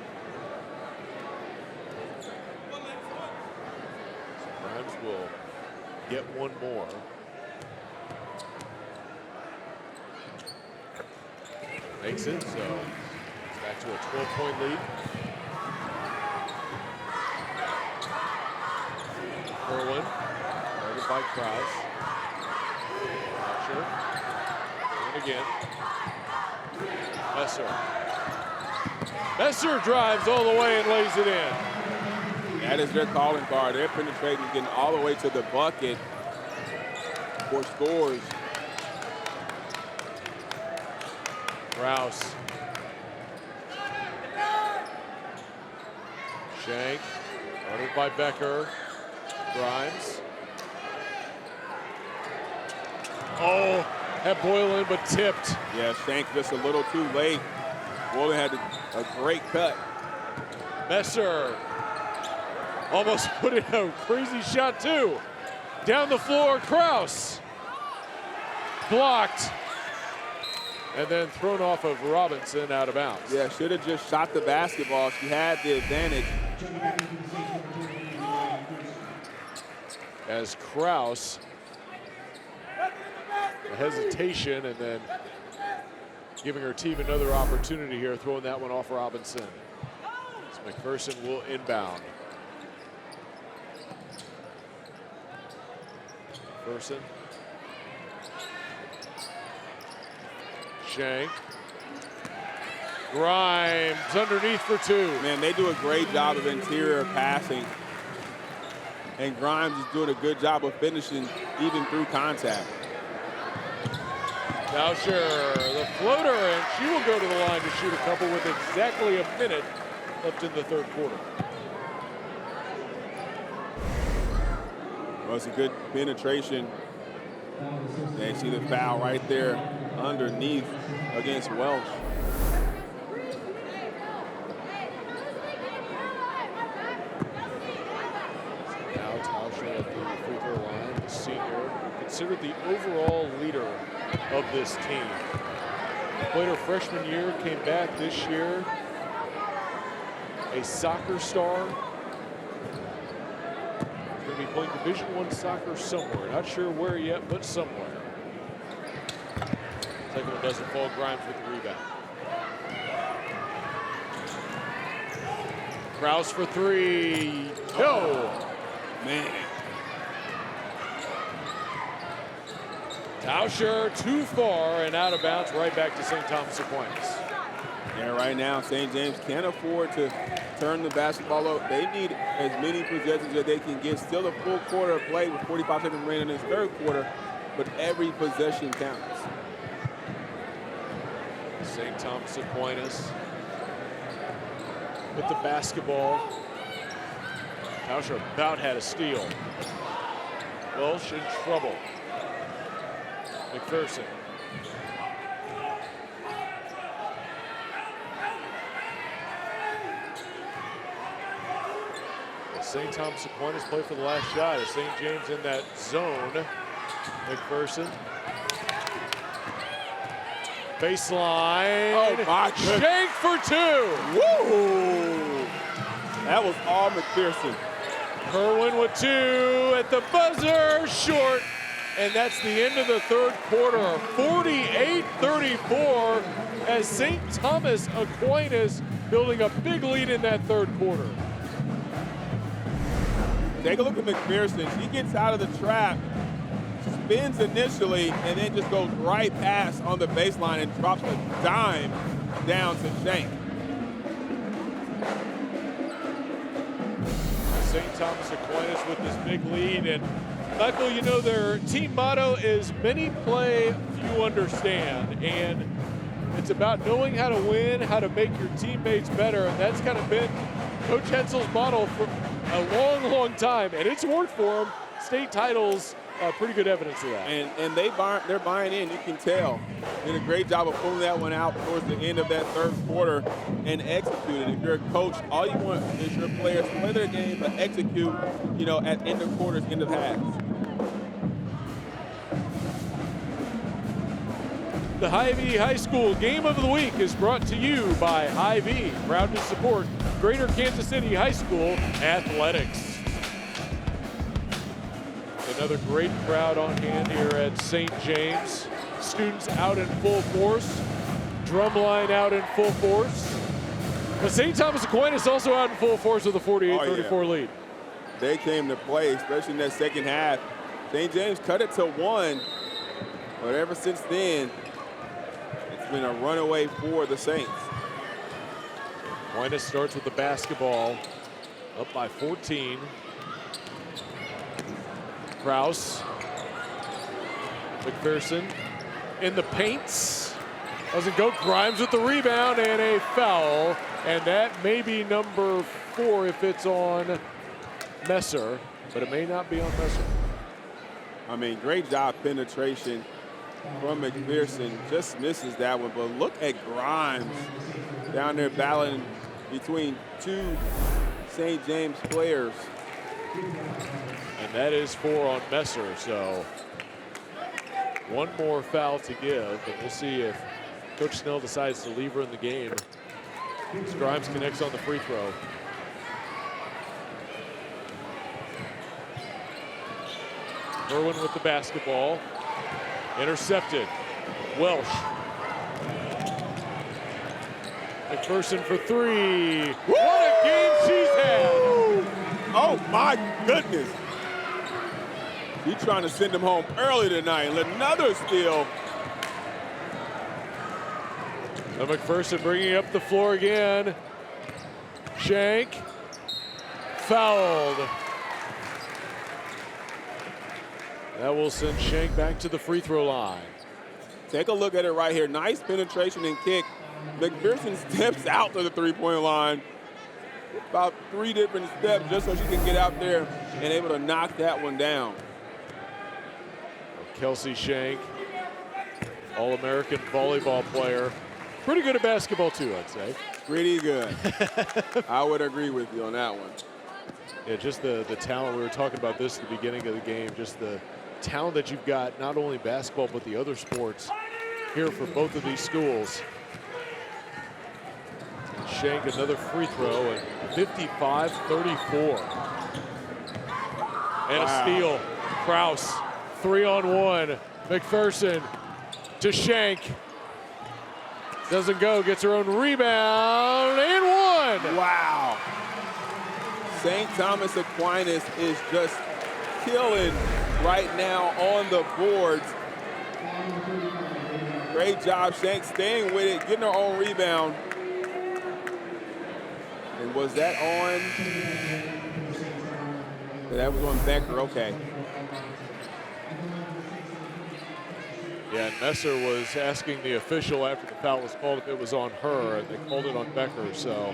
A: Grimes will get one more. Makes it, so it's back to a 12-point lead. Irwin, guarded by Krause. Sure. And again. Messer drives all the way and lays it in.
B: That is their calling card. They're penetrating, getting all the way to the bucket for scores.
A: Rouse. Shank, guarded by Becker. Grimes. Oh, had Boylan, but tipped.
B: Yeah, Shank just a little too late. Boylan had a great cut.
A: Messer almost put in a crazy shot too. Down the floor, Krause. Blocked. And then thrown off of Robinson out of bounds.
B: Yeah, should have just shot the basketball. She had the advantage.
A: As Krause, a hesitation, and then giving her team another opportunity here, throwing that one off Robinson. So McPherson will inbound. McPherson. Shank. Grimes underneath for two.
B: Man, they do a great job of interior passing. And Grimes is doing a good job of finishing even through contact.
A: Tauscher, the floater, and she will go to the line to shoot a couple with exactly a minute left in the third quarter.
B: Well, it's a good penetration. And see the foul right there underneath against Welsh.
A: Now Tauscher at the free throw line, the senior, considered the overall leader of this team. Played her freshman year, came back this year. A soccer star. Going to be playing Division I soccer somewhere. Not sure where yet, but somewhere. Second one doesn't fall. Grimes with the rebound. Krause for three. No.
B: Man.
A: Tauscher too far and out of bounds, right back to St. Thomas Aquinas.
B: Yeah, right now, St. James can't afford to turn the basketball up. They need as many possessions as they can get. Still a full quarter of play with 45 seconds remaining in this third quarter, but every possession counts.
A: St. Thomas Aquinas with the basketball. Tauscher about had a steal. Welsh in trouble. McPherson. St. Thomas Aquinas play for the last shot as St. James in that zone. McPherson. Baseline.
B: Oh my goodness.
A: Shank for two.
B: Woo! That was all McPherson.
A: Kerwin with two at the buzzer, short. And that's the end of the third quarter. 48-34 as St. Thomas Aquinas building a big lead in that third quarter.
B: Take a look at McPherson. She gets out of the trap, spins initially, and then just goes right past on the baseline and drops a dime down to Shank.
A: St. Thomas Aquinas with this big lead. And Michael, you know their team motto is many play, few understand. And It's about knowing how to win, how to make your teammates better, and that's kind of been Coach Hetzel's model for a long, long time, and it's worked for him. State titles, pretty good evidence of that.
B: And they're buying in. You can tell. Did a great job of pulling that one out towards the end of that third quarter and executing. If you're a coach, all you want is your players to play their game but execute, at end of quarters, end of halves.
A: The Hy-Vee High School Game of the Week is brought to you by Hy-Vee, proud to support Greater Kansas City High School athletics. Another great crowd on hand here at St. James. Students out in full force. Drumline out in full force. But St. Thomas Aquinas also out in full force with a 48-34 lead.
B: They came to play, especially in that second half. St. James cut it to 1, but ever since then, it's been a runaway for the Saints.
A: Aquinas starts with the basketball, up by 14. Kraus, McPherson in the paints. Doesn't go. Grimes with the rebound and a foul. And that may be number 4 if it's on Messer, but it may not be on Messer.
B: I mean, great job penetration from McPherson. Just misses that one, but look at Grimes down there battling between 2 St. James players.
A: And that is 4 on Messer, so 1 more foul to give, and we'll see if Coach Snell decides to leave her in the game. As Grimes connects on the free throw. Irwin with the basketball. Intercepted. Welsh. McPherson for 3. What a game she's had!
B: Oh my goodness. He's trying to send him home early tonight. Another steal.
A: Now McPherson bringing up the floor again. Shank. Fouled. That will send Shank back to the free throw line.
B: Take a look at it right here. Nice penetration and kick. McPherson steps out to the three-point line. About 3 different steps just so she can get out there and able to knock that one down.
A: Kelsey Shank, All-American volleyball player. Pretty good at basketball too, I'd say.
B: Pretty good. I would agree with you on that one.
A: Yeah, just the talent. We were talking about this at the beginning of the game, just the talent that you've got, not only basketball, but the other sports here for both of these schools. Shank another free throw at 55-34. And a steal. Kraus, 3-on-1. McPherson to Shank. Doesn't go, gets her own rebound, and 1.
B: Wow. St. Thomas Aquinas is just killing right now on the boards. Great job, Shank, staying with it, getting her own rebound. And was that on? That was on Becker, okay.
A: Yeah, and Messer was asking the official after the foul was called if it was on her, and they called it on Becker, so.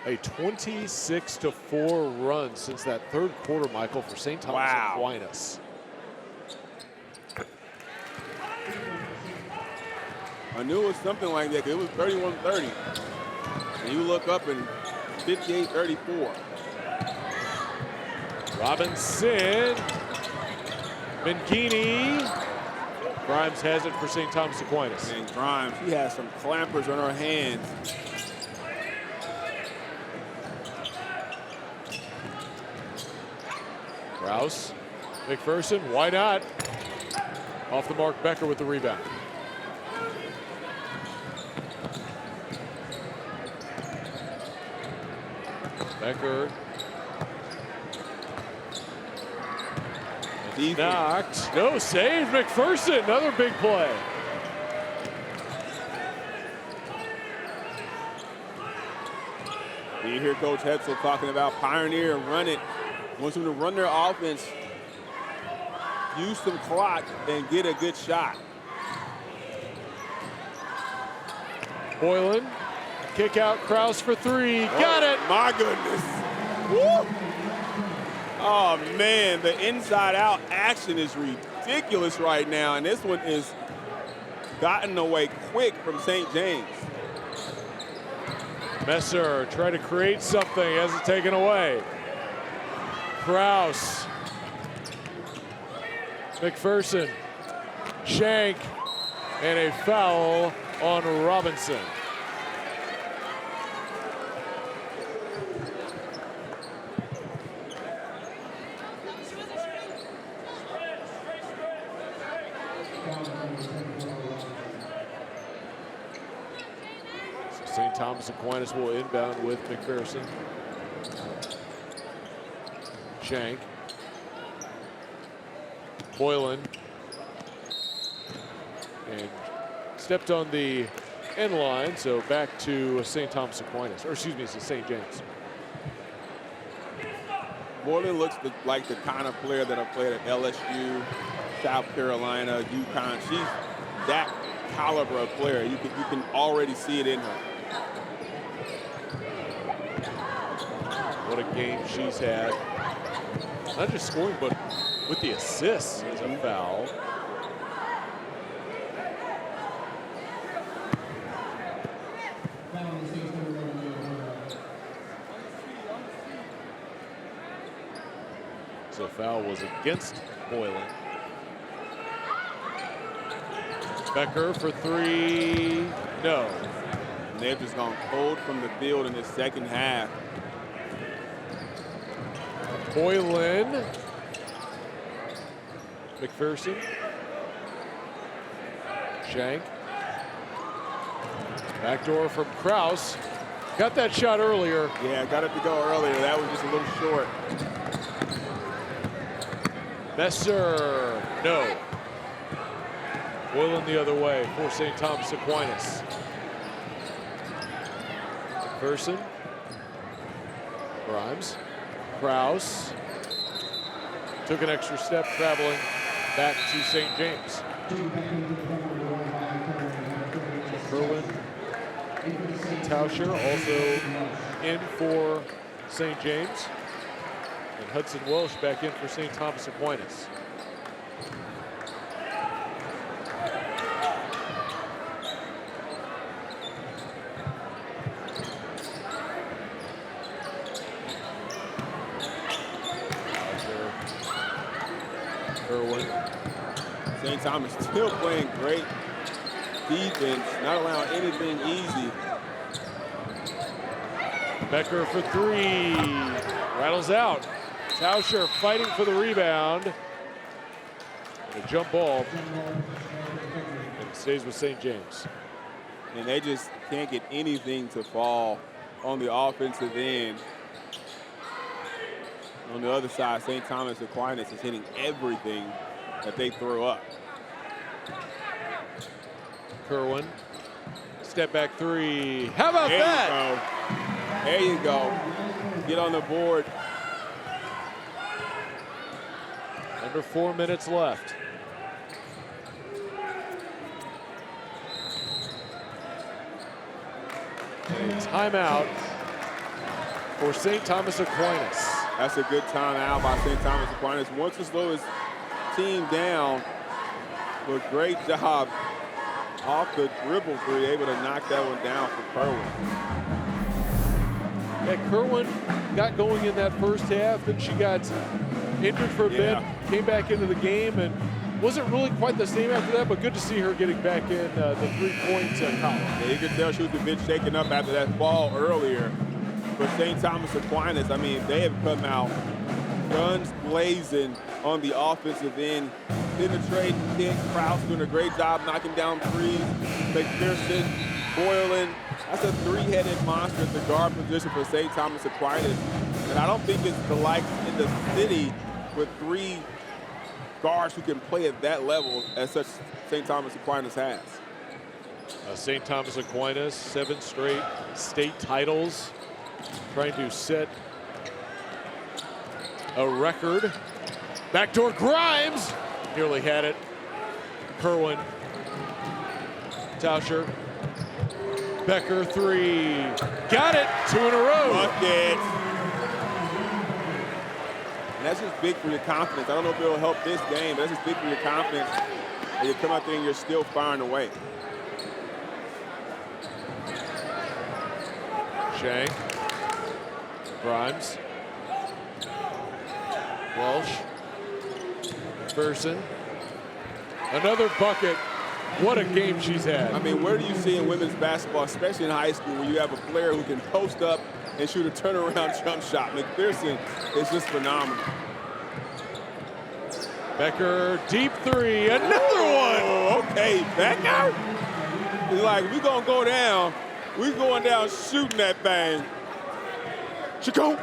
A: A 26-4 run since that third quarter, Michael, for St. Thomas Aquinas.
B: I knew it was something like that, 'cause it was 31-30. And you look up and 58-34.
A: Robinson. Mangini. Grimes has it for St. Thomas Aquinas.
B: And Grimes, she has some clampers on her hands.
A: Kraus. McPherson, why not? Off the mark, Becker with the rebound. Becker. Knocked. No save. McPherson. Another big play.
B: You hear Coach Hetzel talking about pioneer and run it. Wants them to run their offense, use some clock, and get a good shot.
A: Boylan, kick out, Kraus for three. Got it!
B: My goodness. Woo! Oh, man, the inside-out action is ridiculous right now, and this one is gotten away quick from St. James.
A: Messer try to create something, has it taken away. Kraus. McPherson. Shank. And a foul on Robinson. St. Thomas Aquinas will inbound with McPherson. Shank. Boylan. And stepped on the end line, so back to St. Thomas Aquinas, or excuse me, it's St. James.
B: Boylan looks like the kind of player that I played at LSU, South Carolina, UConn. She's that caliber of player. You can already see it in her.
A: What a game she's had. Not just scoring, but with the assists as a foul. So foul was against Boylan. Becker for three. No.
B: And they've just gone cold from the field in the second half.
A: Boylan. McPherson. Shank. Backdoor from Kraus. Got that shot earlier.
B: Yeah, got it to go earlier. That was just a little short.
A: Messer, no. Boylan the other way for St. Thomas Aquinas. McPherson. Grimes. Kraus. Took an extra step traveling back to St. James. Kerwin. Tauscher also in for St. James. And Hudson Welsh back in for St. Thomas Aquinas. Kerwin.
B: St. Thomas still playing great defense, not allowing anything easy.
A: Becker for three. Rattles out. Tauscher fighting for the rebound. And a jump ball. And it stays with St. James.
B: And they just can't get anything to fall on the offensive end. On the other side, St. Thomas Aquinas is hitting everything that they throw up.
A: Kerwin. Step back three. How about
B: There
A: that?
B: There you go. Get on the board.
A: Under 4 minutes left. And a timeout for St. Thomas Aquinas.
B: That's a good timeout by St. Thomas Aquinas. Wants to slow his team down. But great job off the dribble three, able to knock that one down for Kerwin.
A: Yeah, Kerwin got going in that first half, then she got injured for a bit, came back into the game, and wasn't really quite the same after that, but good to see her getting back in the three-point column.
B: Yeah, you could tell she was a bit shaken up after that fall earlier. But St. Thomas Aquinas, I mean, they have come out guns blazing on the offensive end. Penetrating, kick, Kraus doing a great job knocking down threes. McPherson, Boylan. That's a three-headed monster at the guard position for St. Thomas Aquinas. And I don't think it's the like in the city with three guards who can play at that level as such St. Thomas Aquinas has.
A: St. Thomas Aquinas, 7 straight state titles, trying to set a record. Backdoor Grimes, nearly had it. Kerwin, Tauscher, Becker 3. Got it. 2 in a row.
B: Bucket. And that's just big for your confidence. I don't know if it'll help this game, but that's just big for your confidence. And you come out there and you're still firing away.
A: Shank. Grimes. Welsh. Person. Another bucket. What a game she's had.
B: I mean, where do you see in women's basketball, especially in high school, where you have a player who can post up and shoot a turnaround jump shot? McPherson is just phenomenal.
A: Becker, deep 3, another one.
B: Okay, Becker. He's like, we gonna go down. We going down shooting that thing. Chico.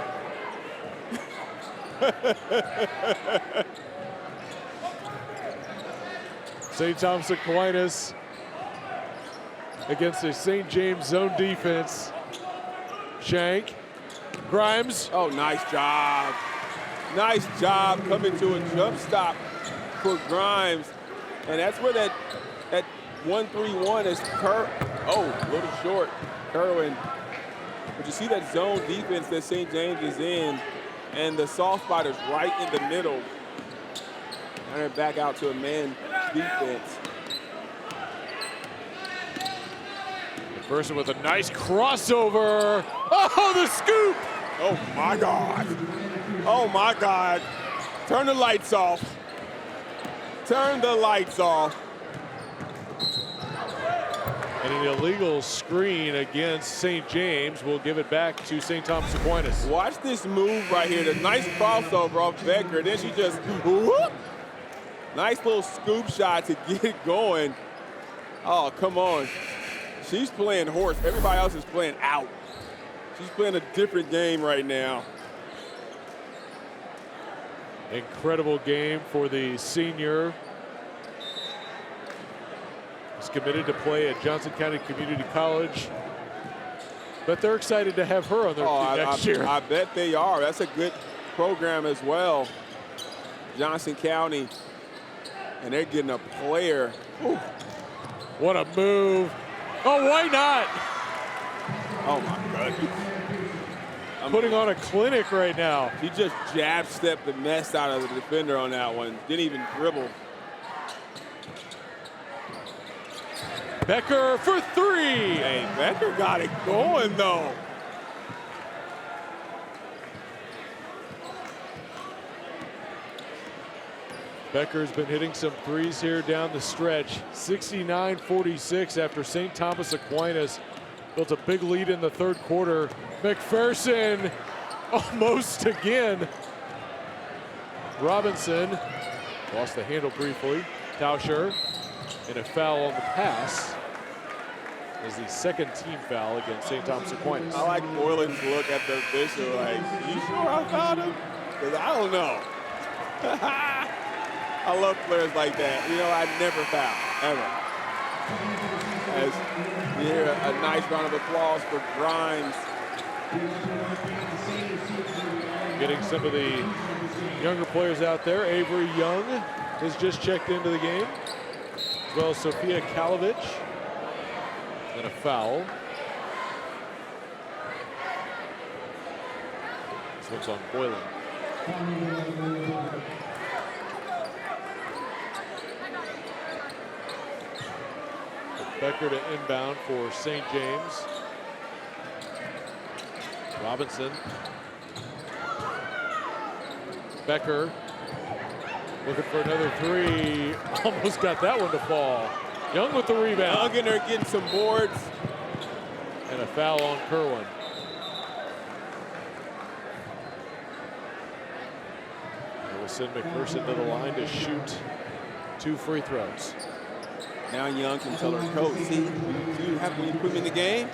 A: St. Thomas Aquinas against the St. James zone defense. Shank, Grimes.
B: Oh, nice job. Nice job coming to a jump stop for Grimes. And that's where that 1-3-1 is a little short. Kerwin. But you see that zone defense that St. James is in, and the soft spot is right in the middle. And then back out to a man defense.
A: McPherson with a nice crossover. Oh, the scoop!
B: Oh my God. Oh my God. Turn the lights off. Turn the lights off.
A: And an illegal screen against St. James will give it back to St. Thomas Aquinas.
B: Watch this move right here. The nice crossover off Becker. Then she just whoop. Nice little scoop shot to get it going. Oh, come on. She's playing horse. Everybody else is playing out. She's playing a different game right now.
A: Incredible game for the senior. He's committed to play at Johnson County Community College. But they're excited to have her on their team next year.
B: I bet they are. That's a good program as well. Johnson County. And they're getting a player. Ooh.
A: What a move. Oh, why not?
B: Oh, my goodness.
A: Putting on a clinic right now.
B: He just jab stepped the mess out of the defender on that one. Didn't even dribble.
A: Becker for 3.
B: Hey, Becker got it going, though.
A: Becker's been hitting some threes here down the stretch. 69-46 after St. Thomas Aquinas built a big lead in the third quarter. McPherson almost again. Robinson lost the handle briefly. Tauscher and a foul on the pass is the second team foul against St. Thomas Aquinas.
B: I like Boylan's look at the official like, you sure I fouled him? Because I don't know. I love players like that. You know, I never foul, ever. As you hear a nice round of applause for Grimes.
A: Getting some of the younger players out there. Avery Young has just checked into the game, as well as Sophia Kalovich. And a foul. This one's on Boylan. Becker to inbound for St. James. Robinson. Becker looking for another 3. Almost got that one to fall. Young with the rebound.
B: Young in there getting some boards.
A: And a foul on Kerwin. We'll send McPherson to the line to shoot 2 free throws.
B: Now Young can tell her coach, see you have when you put me in the game,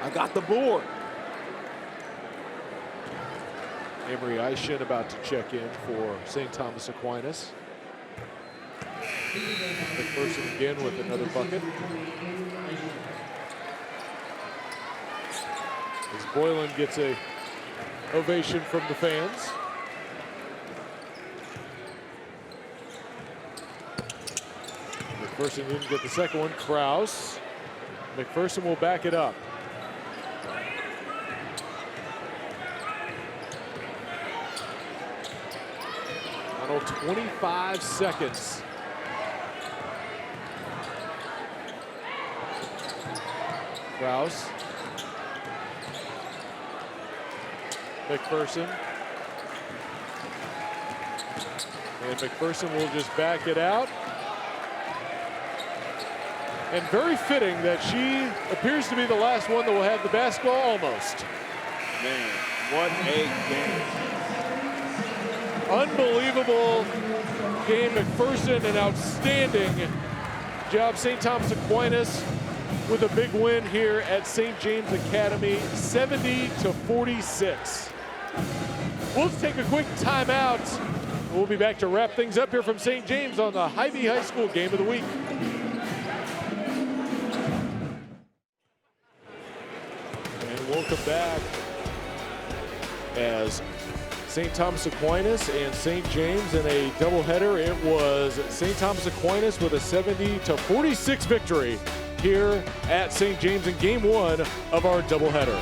B: I got the board.
A: Emery Eishin about to check in for St. Thomas Aquinas. McPherson again with another bucket. As Boylan gets a ovation from the fans. McPherson didn't get the second one. Kraus McPherson will back it up. Final 25 seconds. Rouse. McPherson. And McPherson will just back it out. And very fitting that she appears to be the last one that will have the basketball almost.
B: Man, what a game.
A: Unbelievable game. McPherson, an outstanding job. St. Thomas Aquinas with a big win here at St. James Academy, 70-46. We'll just take a quick timeout. We'll be back to wrap things up here from St. James on the Hy-Vee High School Game of the Week. And welcome back as St. Thomas Aquinas and St. James in a doubleheader. It was St. Thomas Aquinas with a 70-46 victory here at St. James in game one of our doubleheader.